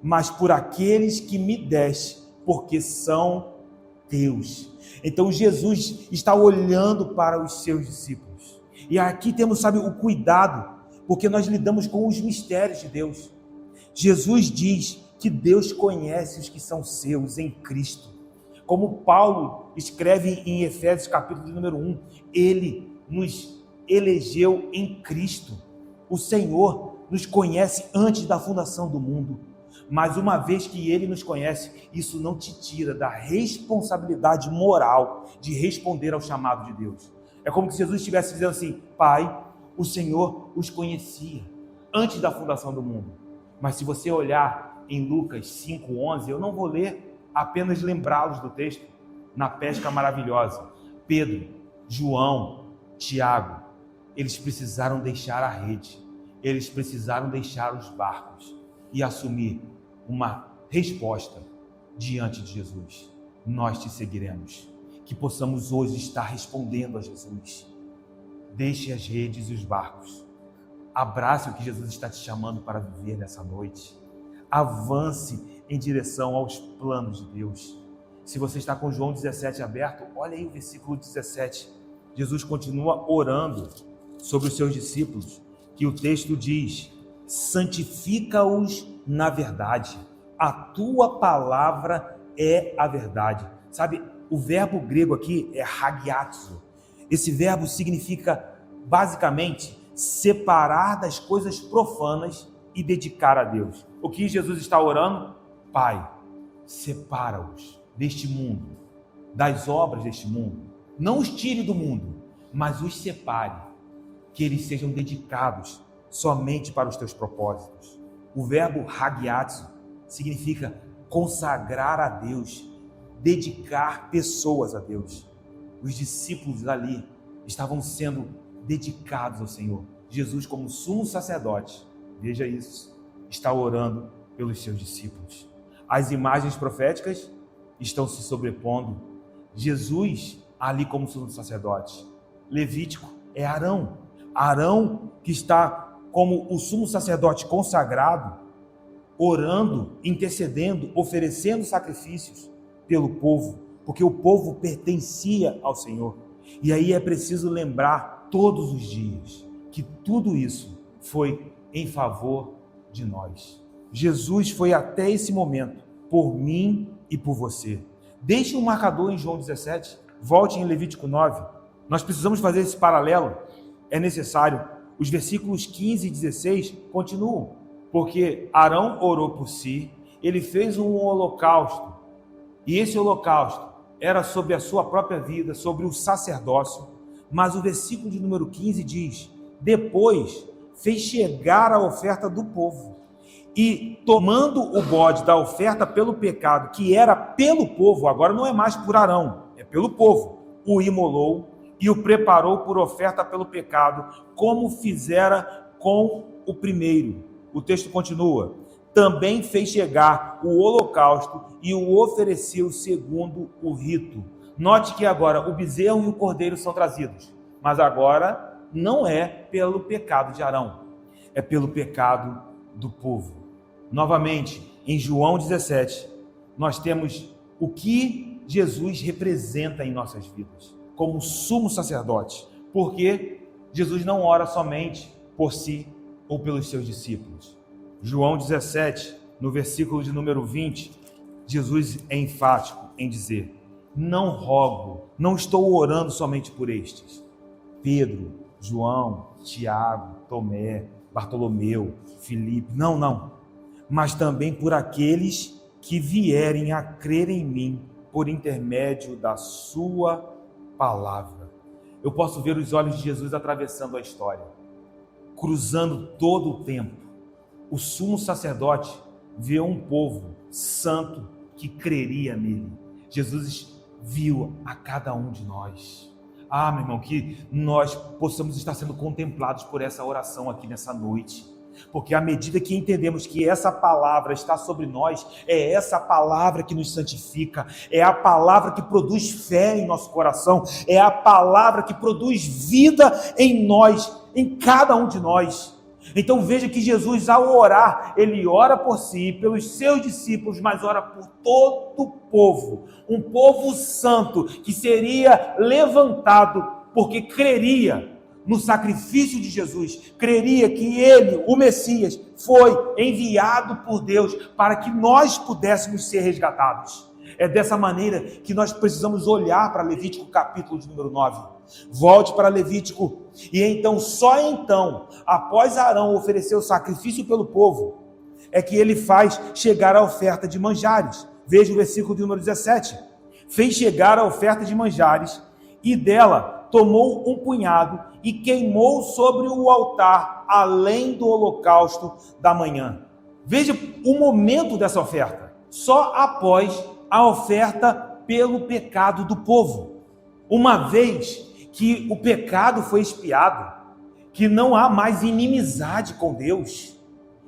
mas por aqueles que me deste, porque são teus. Então Jesus está olhando para os seus discípulos. E aqui temos, o cuidado, porque nós lidamos com os mistérios de Deus. Jesus diz que Deus conhece os que são seus em Cristo. Como Paulo escreve em Efésios capítulo número 1, ele nos elegeu em Cristo. O Senhor nos conhece antes da fundação do mundo. Mas uma vez que ele nos conhece, isso não te tira da responsabilidade moral de responder ao chamado de Deus. É como se Jesus estivesse dizendo assim: Pai, o Senhor os conhecia antes da fundação do mundo. Mas se você olhar em Lucas 5:11, eu não vou ler, apenas lembrá-los do texto, na pesca maravilhosa. Pedro, João, Tiago, eles precisaram deixar a rede, eles precisaram deixar os barcos e assumir uma resposta diante de Jesus. Nós te seguiremos. Que possamos hoje estar respondendo a Jesus. Deixe as redes e os barcos. Abrace o que Jesus está te chamando para viver nessa noite. Avance em direção aos planos de Deus. Se você está com João 17 aberto, olha aí o versículo 17. Jesus continua orando sobre os seus discípulos, que o texto diz: santifica-os na verdade. A tua palavra é a verdade. O verbo grego aqui é hagiazo. Esse verbo significa, basicamente, separar das coisas profanas e dedicar a Deus. O que Jesus está orando? Pai, separa-os deste mundo, das obras deste mundo. Não os tire do mundo, mas os separe, que eles sejam dedicados somente para os teus propósitos. O verbo hagiazo significa consagrar a Deus, dedicar pessoas a Deus. Os discípulos ali estavam sendo dedicados ao Senhor. Jesus, como sumo sacerdote, veja isso, está orando pelos seus discípulos. As imagens proféticas estão se sobrepondo. Jesus, ali como sumo sacerdote. Levítico é Arão. Arão que está como o sumo sacerdote consagrado, orando, intercedendo, oferecendo sacrifícios pelo povo, porque o povo pertencia ao Senhor. E aí é preciso lembrar todos os dias que tudo isso foi em favor de nós. Jesus foi até esse momento por mim e por você. Deixe um marcador em João 17, volte em Levítico 9. Nós precisamos fazer esse paralelo, é necessário. Os versículos 15 e 16 continuam, porque Arão orou por si, ele fez um holocausto, e esse holocausto era sobre a sua própria vida, sobre o sacerdócio. Mas o versículo de número 15 diz: depois fez chegar a oferta do povo, e tomando o bode da oferta pelo pecado, que era pelo povo, agora não é mais por Arão, é pelo povo, o imolou e o preparou por oferta pelo pecado, como fizera com o primeiro. O texto continua: também fez chegar o holocausto e o ofereceu segundo o rito. Note que agora o bezerro e o cordeiro são trazidos, mas agora não é pelo pecado de Arão, é pelo pecado do povo. Novamente, em João 17, nós temos o que Jesus representa em nossas vidas, como sumo sacerdote, porque Jesus não ora somente por si ou pelos seus discípulos. João 17, no versículo de número 20, Jesus é enfático em dizer: não rogo, não estou orando somente por estes, Pedro, João, Tiago, Tomé, Bartolomeu, Filipe, não, mas também por aqueles que vierem a crer em mim por intermédio da sua palavra. Eu posso ver os olhos de Jesus atravessando a história, cruzando todo o tempo. O sumo sacerdote vê um povo santo que creria nele. Jesus viu a cada um de nós. Meu irmão, que nós possamos estar sendo contemplados por essa oração aqui nessa noite. Porque à medida que entendemos que essa palavra está sobre nós, é essa palavra que nos santifica, é a palavra que produz fé em nosso coração, é a palavra que produz vida em nós, em cada um de nós. Então veja que Jesus, ao orar, ele ora por si, pelos seus discípulos, mas ora por todo o povo, um povo santo que seria levantado porque creria no sacrifício de Jesus, creria que ele, o Messias, foi enviado por Deus para que nós pudéssemos ser resgatados. É dessa maneira que nós precisamos olhar para Levítico capítulo de número 9. Volte para Levítico, e então, só então, após Arão oferecer o sacrifício pelo povo, é que ele faz chegar a oferta de manjares. Veja o versículo de número 17. Fez chegar a oferta de manjares, e dela tomou um punhado e queimou sobre o altar, além do holocausto da manhã. Veja o momento dessa oferta, só após a oferta pelo pecado do povo. Uma vez que o pecado foi expiado, que não há mais inimizade com Deus,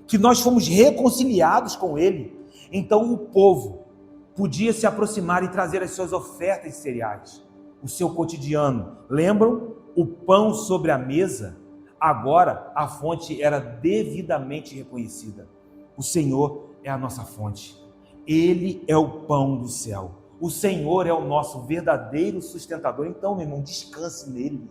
que nós fomos reconciliados com Ele, então o povo podia se aproximar e trazer as suas ofertas de cereais, o seu cotidiano. Lembram? O pão sobre a mesa. Agora a fonte era devidamente reconhecida. O Senhor é a nossa fonte. Ele é o pão do céu. O Senhor é o nosso verdadeiro sustentador. Então, meu irmão, descanse nele.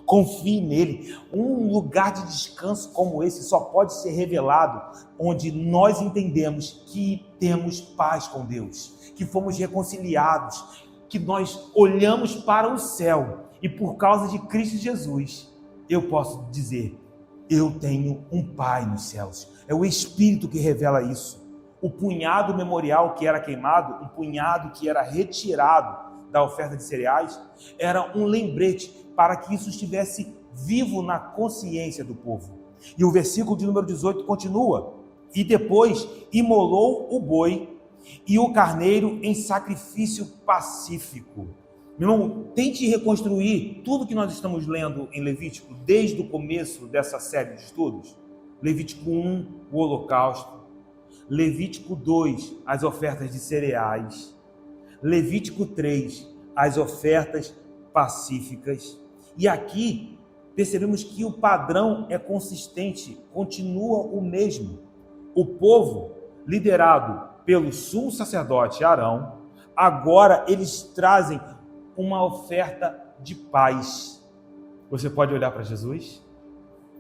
Confie nele. Um lugar de descanso como esse só pode ser revelado onde nós entendemos que temos paz com Deus, que fomos reconciliados, que nós olhamos para o céu e por causa de Cristo Jesus, eu posso dizer, eu tenho um Pai nos céus. É o Espírito que revela isso. O punhado memorial que era queimado, um punhado que era retirado da oferta de cereais, era um lembrete para que isso estivesse vivo na consciência do povo. E o versículo de número 18 continua: e depois imolou o boi e o carneiro em sacrifício pacífico. Meu irmão, tente reconstruir tudo que nós estamos lendo em Levítico, desde o começo dessa série de estudos. Levítico 1, o holocausto. Levítico 2, as ofertas de cereais. Levítico 3, as ofertas pacíficas. E aqui percebemos que o padrão é consistente, continua o mesmo. O povo, liderado pelo sumo sacerdote Arão, agora eles trazem uma oferta de paz. Você pode olhar para Jesus?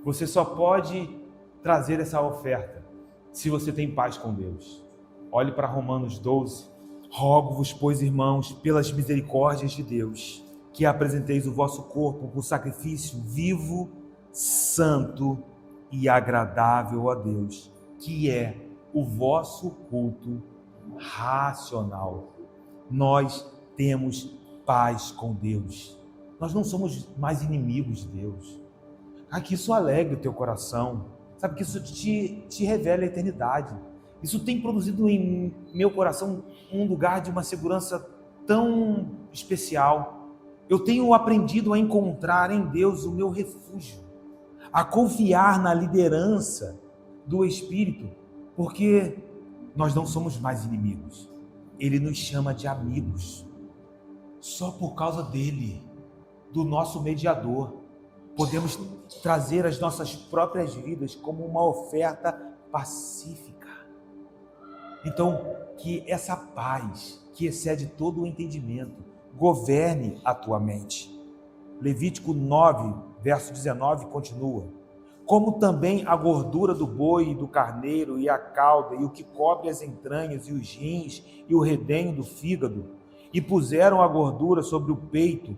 Você só pode trazer essa oferta se você tem paz com Deus. Olhe para Romanos 12. Rogo-vos, pois, irmãos, pelas misericórdias de Deus, que apresenteis o vosso corpo por sacrifício vivo, santo e agradável a Deus, que é o vosso culto racional. Nós temos paz com Deus. Nós não somos mais inimigos de Deus. Que isso alegre o teu coração. Sabe que isso te revela a eternidade. Isso tem produzido em meu coração um lugar de uma segurança tão especial. Eu tenho aprendido a encontrar em Deus o meu refúgio, a confiar na liderança do Espírito, porque nós não somos mais inimigos. Ele nos chama de amigos. Só por causa dele, do nosso mediador, podemos trazer as nossas próprias vidas como uma oferta pacífica. Então, que essa paz, que excede todo o entendimento, governe a tua mente. Levítico 9, verso 19, continua: como também a gordura do boi e do carneiro e a cauda e o que cobre as entranhas e os rins e o redenho do fígado, e puseram a gordura sobre o peito,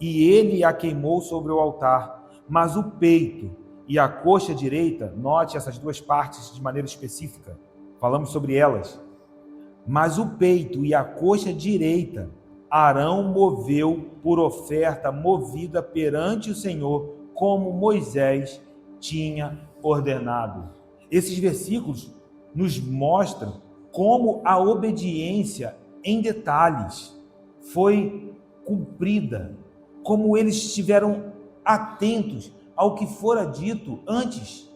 e ele a queimou sobre o altar. Mas o peito e a coxa direita, note essas duas partes de maneira específica, falamos sobre elas. Mas o peito e a coxa direita Arão moveu por oferta movida perante o Senhor, como Moisés tinha ordenado. Esses versículos nos mostram como a obediência em detalhes foi cumprida, como eles estiveram atentos ao que fora dito antes,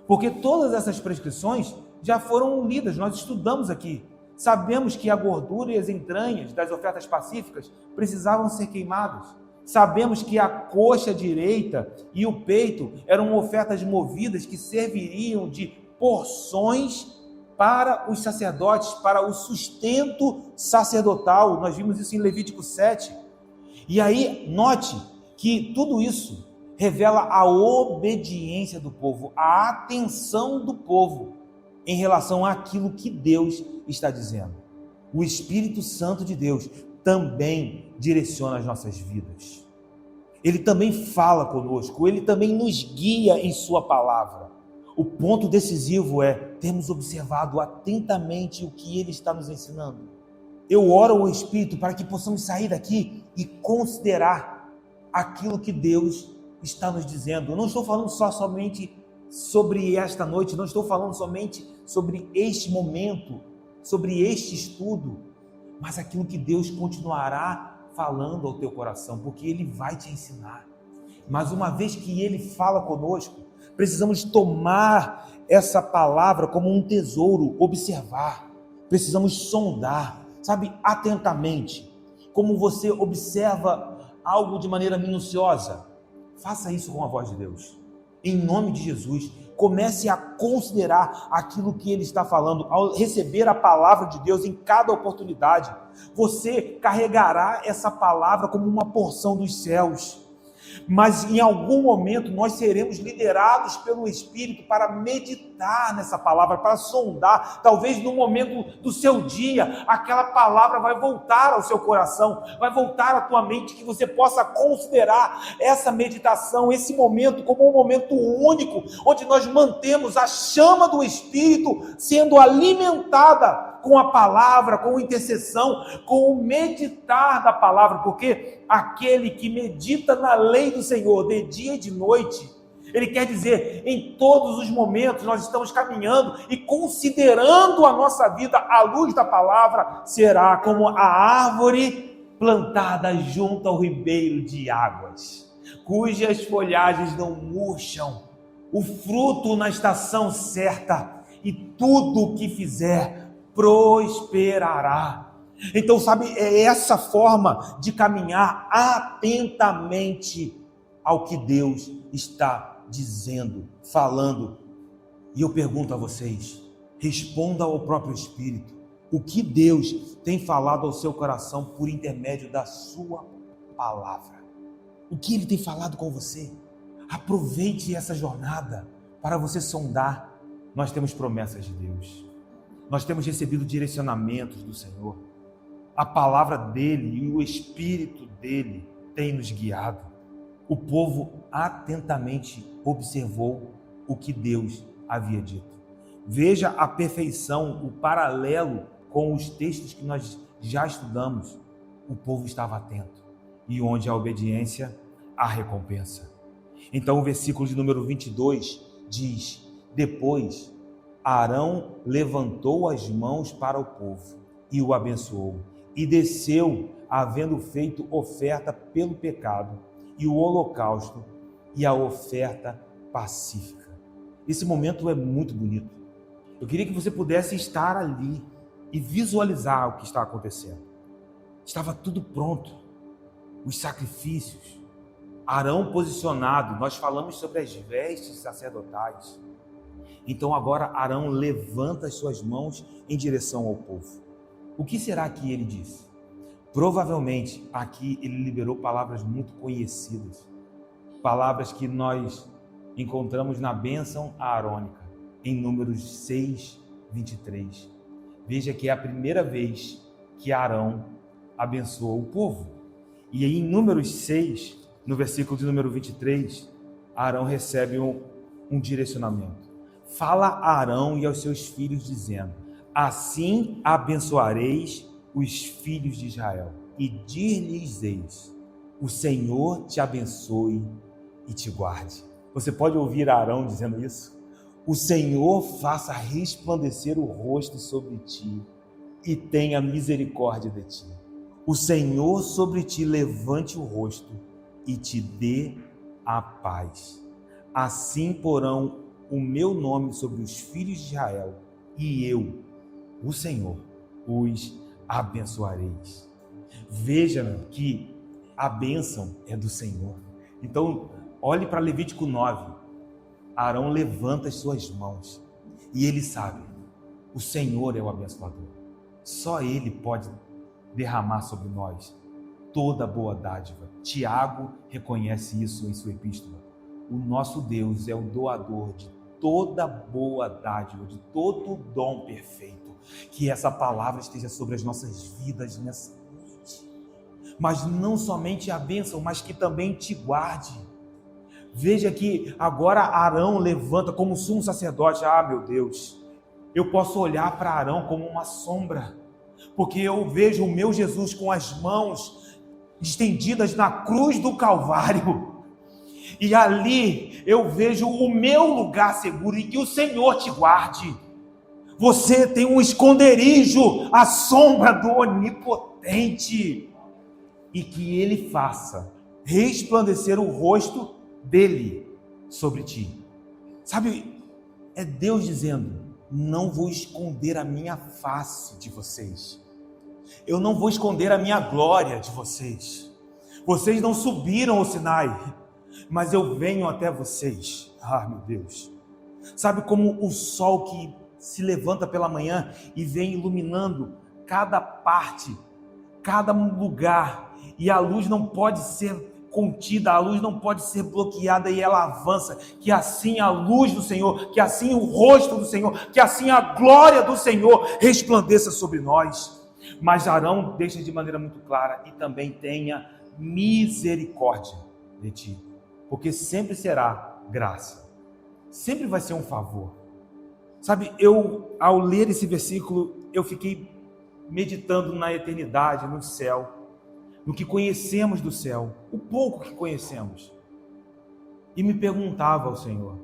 porque todas essas prescrições já foram lidas, nós estudamos aqui. Sabemos que a gordura e as entranhas das ofertas pacíficas precisavam ser queimadas. Sabemos que a coxa direita e o peito eram ofertas movidas que serviriam de porções para os sacerdotes, para o sustento sacerdotal. Nós vimos isso em Levítico 7. E aí, note que tudo isso revela a obediência do povo, a atenção do povo em relação àquilo que Deus está dizendo. O Espírito Santo de Deus também direciona as nossas vidas. Ele também fala conosco, ele também nos guia em sua palavra. O ponto decisivo é termos observado atentamente o que ele está nos ensinando. Eu oro ao Espírito para que possamos sair daqui e considerar aquilo que Deus está nos dizendo. Eu não estou falando somente sobre esta noite, não estou falando somente sobre este momento, sobre este estudo, mas aquilo que Deus continuará falando ao teu coração, porque Ele vai te ensinar. Mas uma vez que Ele fala conosco, precisamos tomar essa palavra como um tesouro, observar, precisamos sondar, sabe, atentamente, como você observa algo de maneira minuciosa. Faça isso com a voz de Deus. Em nome de Jesus, comece a considerar aquilo que Ele está falando. Ao receber a palavra de Deus em cada oportunidade, você carregará essa palavra como uma porção dos céus. Mas em algum momento nós seremos liderados pelo Espírito para meditar nessa palavra, para sondar. Talvez no momento do seu dia, aquela palavra vai voltar ao seu coração, vai voltar à tua mente, que você possa considerar essa meditação, esse momento como um momento único, onde nós mantemos a chama do Espírito sendo alimentada com a palavra, com a intercessão, com o meditar da palavra, porque aquele que medita na lei do Senhor de dia e de noite, ele quer dizer, em todos os momentos nós estamos caminhando e considerando a nossa vida à luz da palavra, será como a árvore plantada junto ao ribeiro de águas, cujas folhagens não murcham, o fruto na estação certa, e tudo o que fizer prosperará. Então, sabe, é essa forma de caminhar atentamente ao que Deus está dizendo, falando. E eu pergunto a vocês, responda ao próprio Espírito, o que Deus tem falado ao seu coração por intermédio da sua palavra? O que Ele tem falado com você? Aproveite essa jornada para você sondar. Nós temos promessas de Deus. Nós temos recebido direcionamentos do Senhor. A palavra dEle e o Espírito dEle tem nos guiado. O povo atentamente observou o que Deus havia dito. Veja a perfeição, o paralelo com os textos que nós já estudamos. O povo estava atento. E onde há obediência, há recompensa. Então o versículo de número 22 diz: depois Arão levantou as mãos para o povo e o abençoou, e desceu, havendo feito oferta pelo pecado, e o holocausto e a oferta pacífica. Esse momento é muito bonito. Eu queria que você pudesse estar ali e visualizar o que está acontecendo. Estava tudo pronto, os sacrifícios, Arão posicionado. Nós falamos sobre as vestes sacerdotais. Então agora Arão levanta as suas mãos em direção ao povo. O que será que ele disse? Provavelmente aqui ele liberou palavras muito conhecidas, palavras que nós encontramos na bênção aarônica, em Números 6, 23. Veja que é a primeira vez que Arão abençoou o povo. E aí em Números 6, no versículo de número 23, Arão recebe um direcionamento. Fala a Arão e aos seus filhos, dizendo: assim abençoareis os filhos de Israel. e dir-lhes-eis: o Senhor te abençoe e te guarde. Você pode ouvir Arão dizendo isso? O Senhor faça resplandecer o rosto sobre ti e tenha misericórdia de ti. O Senhor sobre ti levante o rosto e te dê a paz. Assim porão o meu nome sobre os filhos de Israel, e eu, o Senhor, os abençoareis. Veja que a bênção é do Senhor. Então, olhe para Levítico 9. Arão levanta as suas mãos e ele sabe, o Senhor é o abençoador. Só Ele pode derramar sobre nós toda boa dádiva. Tiago reconhece isso em sua epístola. O nosso Deus é o doador de toda boa dádiva, de todo dom perfeito. Que essa palavra esteja sobre as nossas vidas nessa noite. Mas não somente a bênção, mas que também te guarde. Veja que agora Arão levanta como sumo sacerdote. Ah, meu Deus, eu posso olhar para Arão como uma sombra, porque eu vejo o meu Jesus com as mãos estendidas na cruz do Calvário, e ali eu vejo o meu lugar seguro, e que o Senhor te guarde. Você tem um esconderijo à sombra do Onipotente, e que Ele faça resplandecer o rosto dele sobre ti. Sabe, é Deus dizendo: não vou esconder a minha face de vocês, eu não vou esconder a minha glória de vocês. Vocês não subiram ao Sinai, mas eu venho até vocês. Ah, meu Deus, sabe como o sol que se levanta pela manhã e vem iluminando cada parte, cada lugar, e a luz não pode ser contida, a luz não pode ser bloqueada, e ela avança. Que assim a luz do Senhor, que assim o rosto do Senhor, que assim a glória do Senhor resplandeça sobre nós. Mas Arão deixa de maneira muito clara: e também tenha misericórdia de ti, porque sempre será graça, sempre vai ser um favor. Sabe, eu, ao ler esse versículo, eu fiquei meditando na eternidade, no céu, no que conhecemos do céu, o pouco que conhecemos, e me perguntava ao Senhor: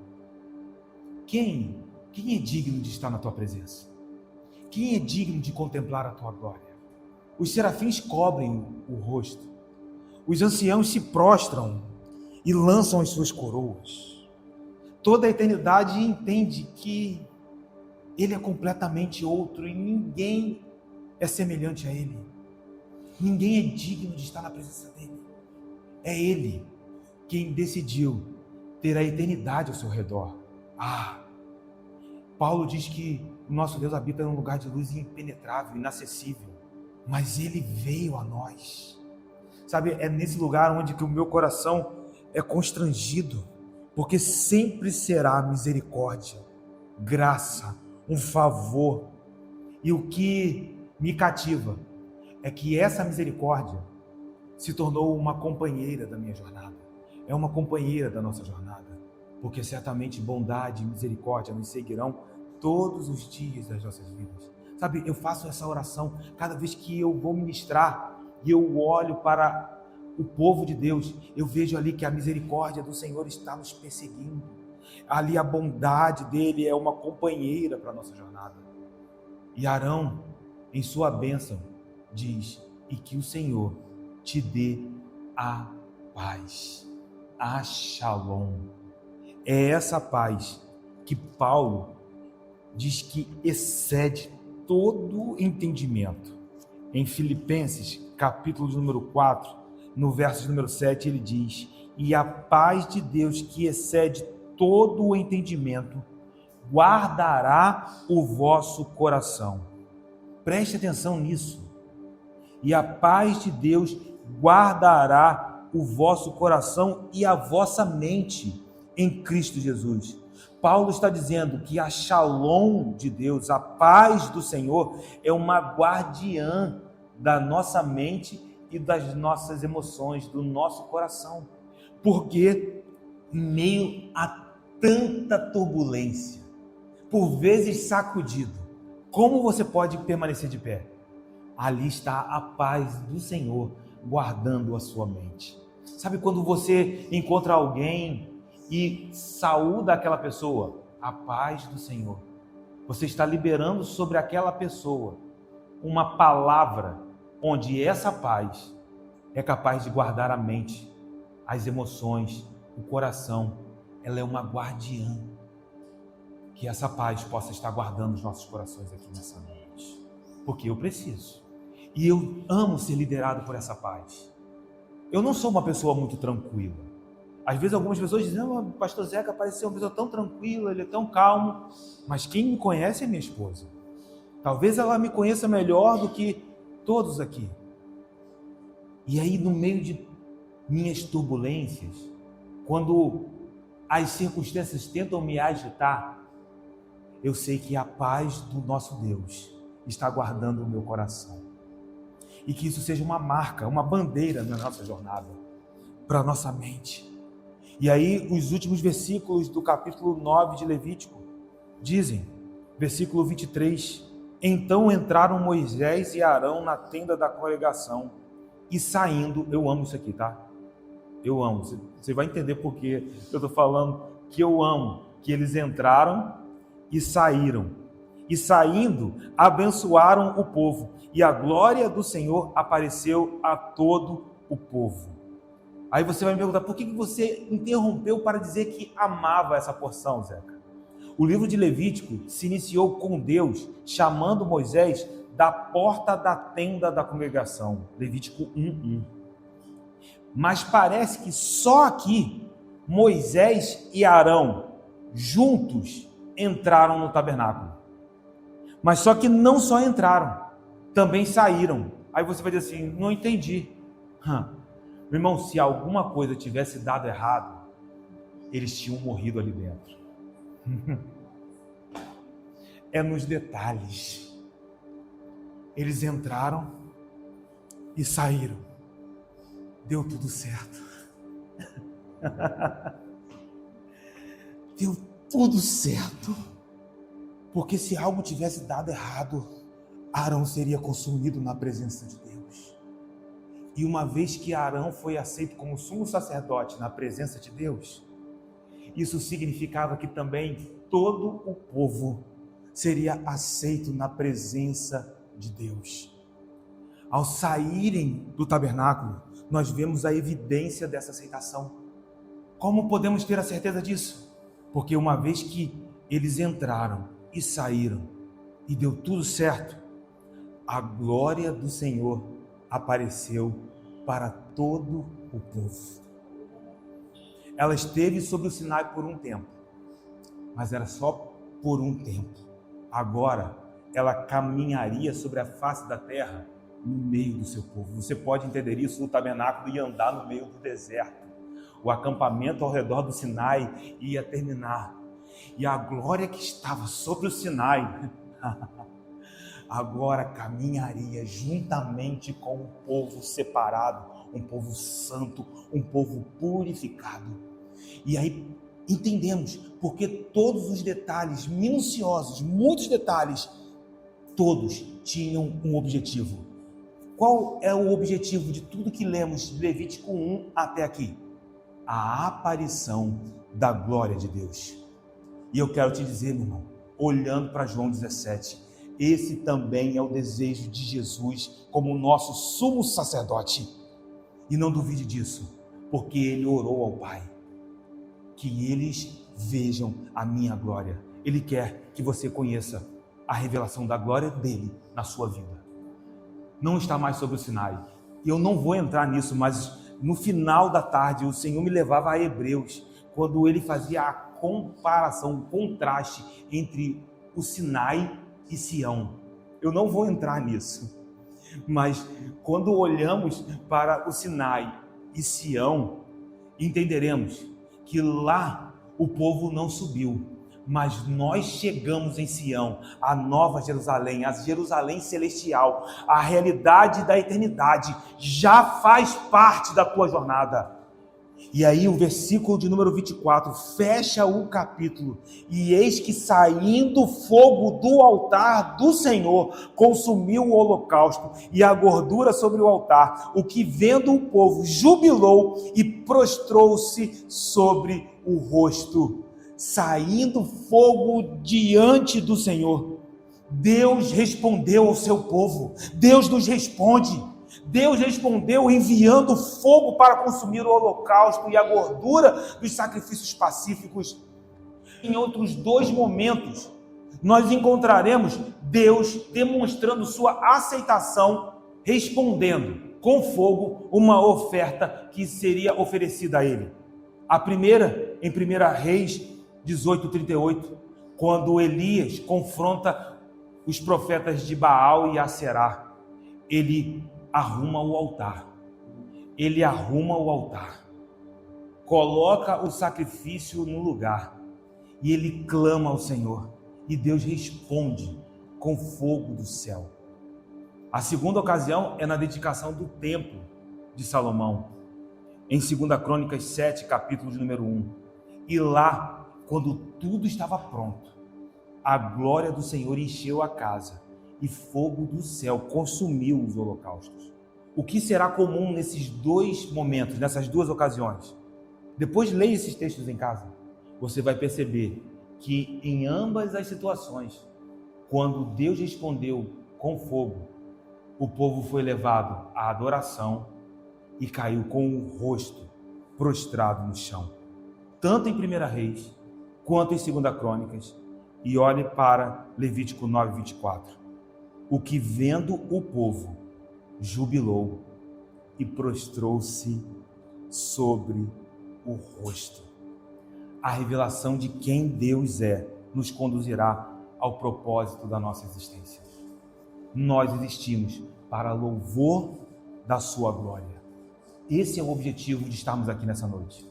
quem é digno de estar na tua presença? Quem é digno de contemplar a tua glória? Os serafins cobrem o rosto, os anciãos se prostram e lançam as suas coroas. Toda a eternidade entende que Ele é completamente outro, e ninguém é semelhante a Ele. Ninguém é digno de estar na presença dele. É Ele quem decidiu ter a eternidade ao seu redor. Paulo diz que o nosso Deus habita num lugar de luz impenetrável, inacessível, mas Ele veio a nós. Sabe, é nesse lugar onde que o meu coração é constrangido, porque sempre será misericórdia, graça, um favor. E o que me cativa é que essa misericórdia se tornou uma companheira da minha jornada, é uma companheira da nossa jornada, porque certamente bondade e misericórdia nos seguirão todos os dias das nossas vidas. Sabe, eu faço essa oração cada vez que eu vou ministrar e eu olho para o povo de Deus, eu vejo ali que a misericórdia do Senhor está nos perseguindo, ali a bondade dele é uma companheira para a nossa jornada. E Arão, em sua bênção, diz: e que o Senhor te dê a paz, a shalom. É essa paz que Paulo diz que excede todo entendimento. Em Filipenses, capítulo de número 4, no verso de número 7, ele diz: e a paz de Deus, que excede todo o entendimento, guardará o vosso coração. Preste atenção nisso. E a paz de Deus guardará o vosso coração e a vossa mente em Cristo Jesus. Paulo está dizendo que a shalom de Deus, a paz do Senhor, é uma guardiã da nossa mente e das nossas emoções, do nosso coração. Porque em meio a tanta turbulência, por vezes sacudido, como você pode permanecer de pé? ali está a paz do Senhor guardando a sua mente. Sabe quando você encontra alguém e saúda aquela pessoa? A paz do Senhor. Você está liberando sobre aquela pessoa uma palavra onde essa paz é capaz de guardar a mente, as emoções, o coração. Ela é uma guardiã. Que essa paz possa estar guardando os nossos corações aqui nessa noite. Porque eu preciso. E eu amo ser liderado por essa paz. Eu não sou uma pessoa muito tranquila. Às vezes algumas pessoas dizem, o pastor Zeca parece ser uma pessoa tão tranquila, ele é tão calmo. Mas quem me conhece é minha esposa. Talvez ela me conheça melhor do que todos aqui. E aí, no meio de minhas turbulências, quando as circunstâncias tentam me agitar, eu sei que a paz do nosso Deus está guardando o meu coração. E que isso seja uma marca, uma bandeira na nossa jornada, para a nossa mente. E aí, os últimos versículos do capítulo 9 de Levítico dizem, versículo 23, então entraram Moisés e Arão na tenda da congregação e saindo, eu amo isso aqui, tá? Eu amo, você vai entender por que eu estou falando que eu amo, que eles entraram e saíram. E saindo, abençoaram o povo, e a glória do Senhor apareceu a todo o povo. Aí você vai me perguntar, por que você interrompeu para dizer que amava essa porção, Zeca? O livro de Levítico se iniciou com Deus chamando Moisés da porta da tenda da congregação. Levítico 1:1. Mas parece que só aqui Moisés e Arão juntos entraram no tabernáculo. Mas só que não só entraram, também saíram. Aí você vai dizer assim, não entendi. Meu irmão, se alguma coisa tivesse dado errado, eles tinham morrido ali dentro. É nos detalhes. Eles entraram e saíram. Deu tudo certo. Deu tudo certo. Porque se algo tivesse dado errado, Arão seria consumido na presença de Deus. E uma vez que Arão foi aceito como sumo sacerdote na presença de Deus, isso significava que também todo o povo seria aceito na presença de Deus. Ao saírem do tabernáculo, nós vemos a evidência dessa aceitação. Como podemos ter a certeza disso? Porque uma vez que eles entraram e saíram, e deu tudo certo, a glória do Senhor apareceu para todo o povo. Ela esteve sobre o Sinai por um tempo, mas era só por um tempo. Agora, ela caminharia sobre a face da terra no meio do seu povo. Você pode entender isso no tabernáculo e andar no meio do deserto. O acampamento ao redor do Sinai ia terminar. E a glória que estava sobre o Sinai agora caminharia juntamente com um povo separado, um povo santo, um povo purificado. E aí entendemos porque todos os detalhes minuciosos, muitos detalhes, todos tinham um objetivo. Qual é o objetivo de tudo que lemos de Levítico 1 até aqui? A aparição da glória de Deus. E eu quero te dizer, meu irmão, olhando para João 17, esse também é o desejo de Jesus como nosso sumo sacerdote. E não duvide disso, porque ele orou ao Pai, que eles vejam a minha glória. Ele quer que você conheça a revelação da glória dele na sua vida. Não está mais sobre o Sinai. E eu não vou entrar nisso, mas no final da tarde o Senhor me levava a Hebreus, quando ele fazia a comparação, o contraste entre o Sinai e Sião. Eu não vou entrar nisso, mas quando olhamos para o Sinai e Sião, entenderemos que lá o povo não subiu, mas nós chegamos em Sião, a nova Jerusalém, a Jerusalém celestial, a realidade da eternidade já faz parte da tua jornada. E aí o versículo de número 24 fecha o capítulo. E eis que saindo fogo do altar do Senhor, consumiu o holocausto e a gordura sobre o altar, o que vendo o povo jubilou e prostrou-se sobre o rosto. Saindo fogo diante do Senhor. Deus respondeu ao seu povo. Deus nos responde. Deus respondeu enviando fogo para consumir o holocausto e a gordura dos sacrifícios pacíficos. Em outros dois momentos, nós encontraremos Deus demonstrando sua aceitação, respondendo com fogo uma oferta que seria oferecida a ele. A primeira, em 1 Reis 18:38, quando Elias confronta os profetas de Baal e Aserá, ele arruma o altar. Ele arruma o altar, coloca o sacrifício no lugar e ele clama ao Senhor. E Deus responde com fogo do céu. A segunda ocasião é na dedicação do templo de Salomão, em 2 Crônicas 7, capítulo de número 1. E lá, quando tudo estava pronto, a glória do Senhor encheu a casa e fogo do céu consumiu os holocaustos. O que será comum nesses dois momentos, nessas duas ocasiões? Depois leia esses textos em casa. Você vai perceber que em ambas as situações, quando Deus respondeu com fogo, o povo foi levado à adoração e caiu com o rosto prostrado no chão. Tanto em 1 Reis, quanto em 2 Crônicas. E olhe para Levítico 9:24. O que vendo o povo, jubilou e prostrou-se sobre o rosto. A revelação de quem Deus é nos conduzirá ao propósito da nossa existência. Nós existimos para louvor da sua glória. Esse é o objetivo de estarmos aqui nessa noite.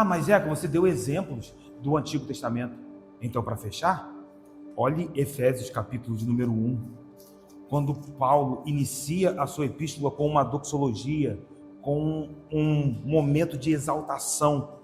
Mas é que você deu exemplos do Antigo Testamento. Então, para fechar, olhe Efésios capítulo de número 1, quando Paulo inicia a sua epístola com uma doxologia, com um momento de exaltação.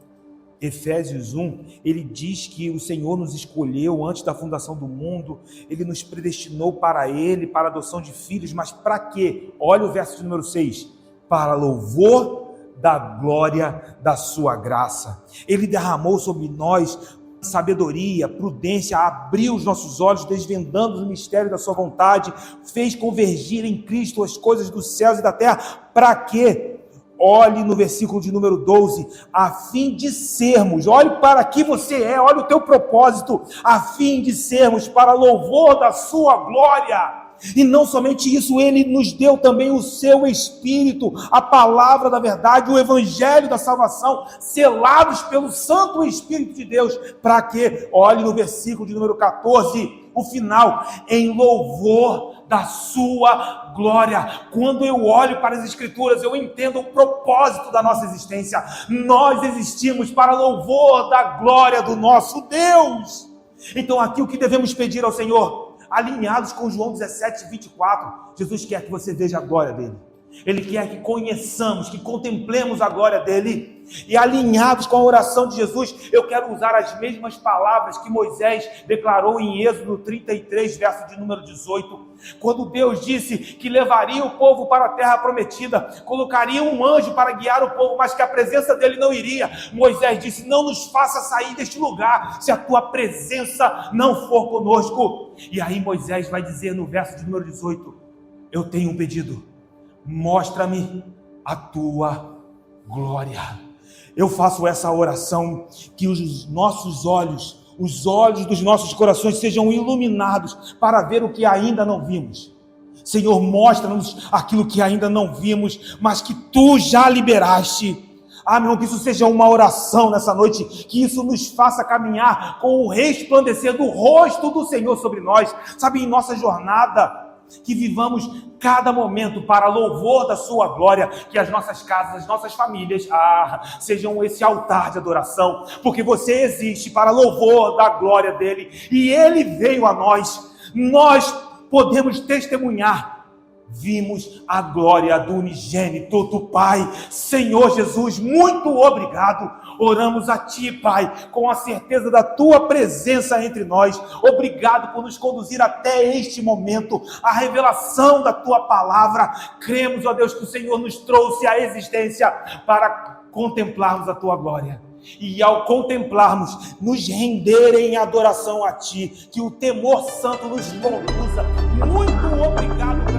Efésios 1, ele diz que o Senhor nos escolheu antes da fundação do mundo, ele nos predestinou para ele, para a adoção de filhos, mas para quê? Olha o verso de número 6, para louvor da glória da sua graça. Ele derramou sobre nós sabedoria, prudência, abriu os nossos olhos, desvendando o mistério da sua vontade, fez convergir em Cristo as coisas dos céus e da terra. Para quê? Olhe no versículo de número 12, a fim de sermos, olhe para que você é, olhe o teu propósito, a fim de sermos para louvor da sua glória. E não somente isso, ele nos deu também o seu Espírito, a palavra da verdade, o evangelho da salvação, selados pelo Santo Espírito de Deus. Para quê? Olhe no versículo de número 14, o final, em louvor da sua glória. Quando eu olho para as Escrituras, eu entendo o propósito da nossa existência. Nós existimos para louvor da glória do nosso Deus. Então aqui o que devemos pedir ao Senhor? Alinhados com João 17:24, Jesus quer que você veja a glória dele. Ele quer que conheçamos, que contemplemos a glória dele. E alinhados com a oração de Jesus, eu quero usar as mesmas palavras que Moisés declarou em Êxodo 33, verso de número 18. Quando Deus disse que levaria o povo para a terra prometida, colocaria um anjo para guiar o povo, mas que a presença dele não iria. Moisés disse: não nos faça sair deste lugar, se a tua presença não for conosco. E aí Moisés vai dizer no verso de número 18, eu tenho um pedido, mostra-me a tua glória. Eu faço essa oração, que os nossos olhos, os olhos dos nossos corações sejam iluminados para ver o que ainda não vimos. Senhor, mostra-nos aquilo que ainda não vimos, mas que tu já liberaste. Meu irmão, que isso seja uma oração nessa noite, que isso nos faça caminhar com o resplandecer do rosto do Senhor sobre nós, sabe, em nossa jornada, que vivamos cada momento para louvor da sua glória, que as nossas casas, as nossas famílias, sejam esse altar de adoração, porque você existe para louvor da glória dele, e ele veio a nós podemos testemunhar vimos a glória do unigênito do Pai. Senhor Jesus, muito obrigado. Oramos a Ti, Pai, com a certeza da Tua presença entre nós. Obrigado por nos conduzir até este momento, a revelação da Tua palavra. Cremos, ó Deus, que o Senhor nos trouxe à existência para contemplarmos a Tua glória. E ao contemplarmos, nos render em adoração a Ti, que o temor santo nos conduza. Muito obrigado.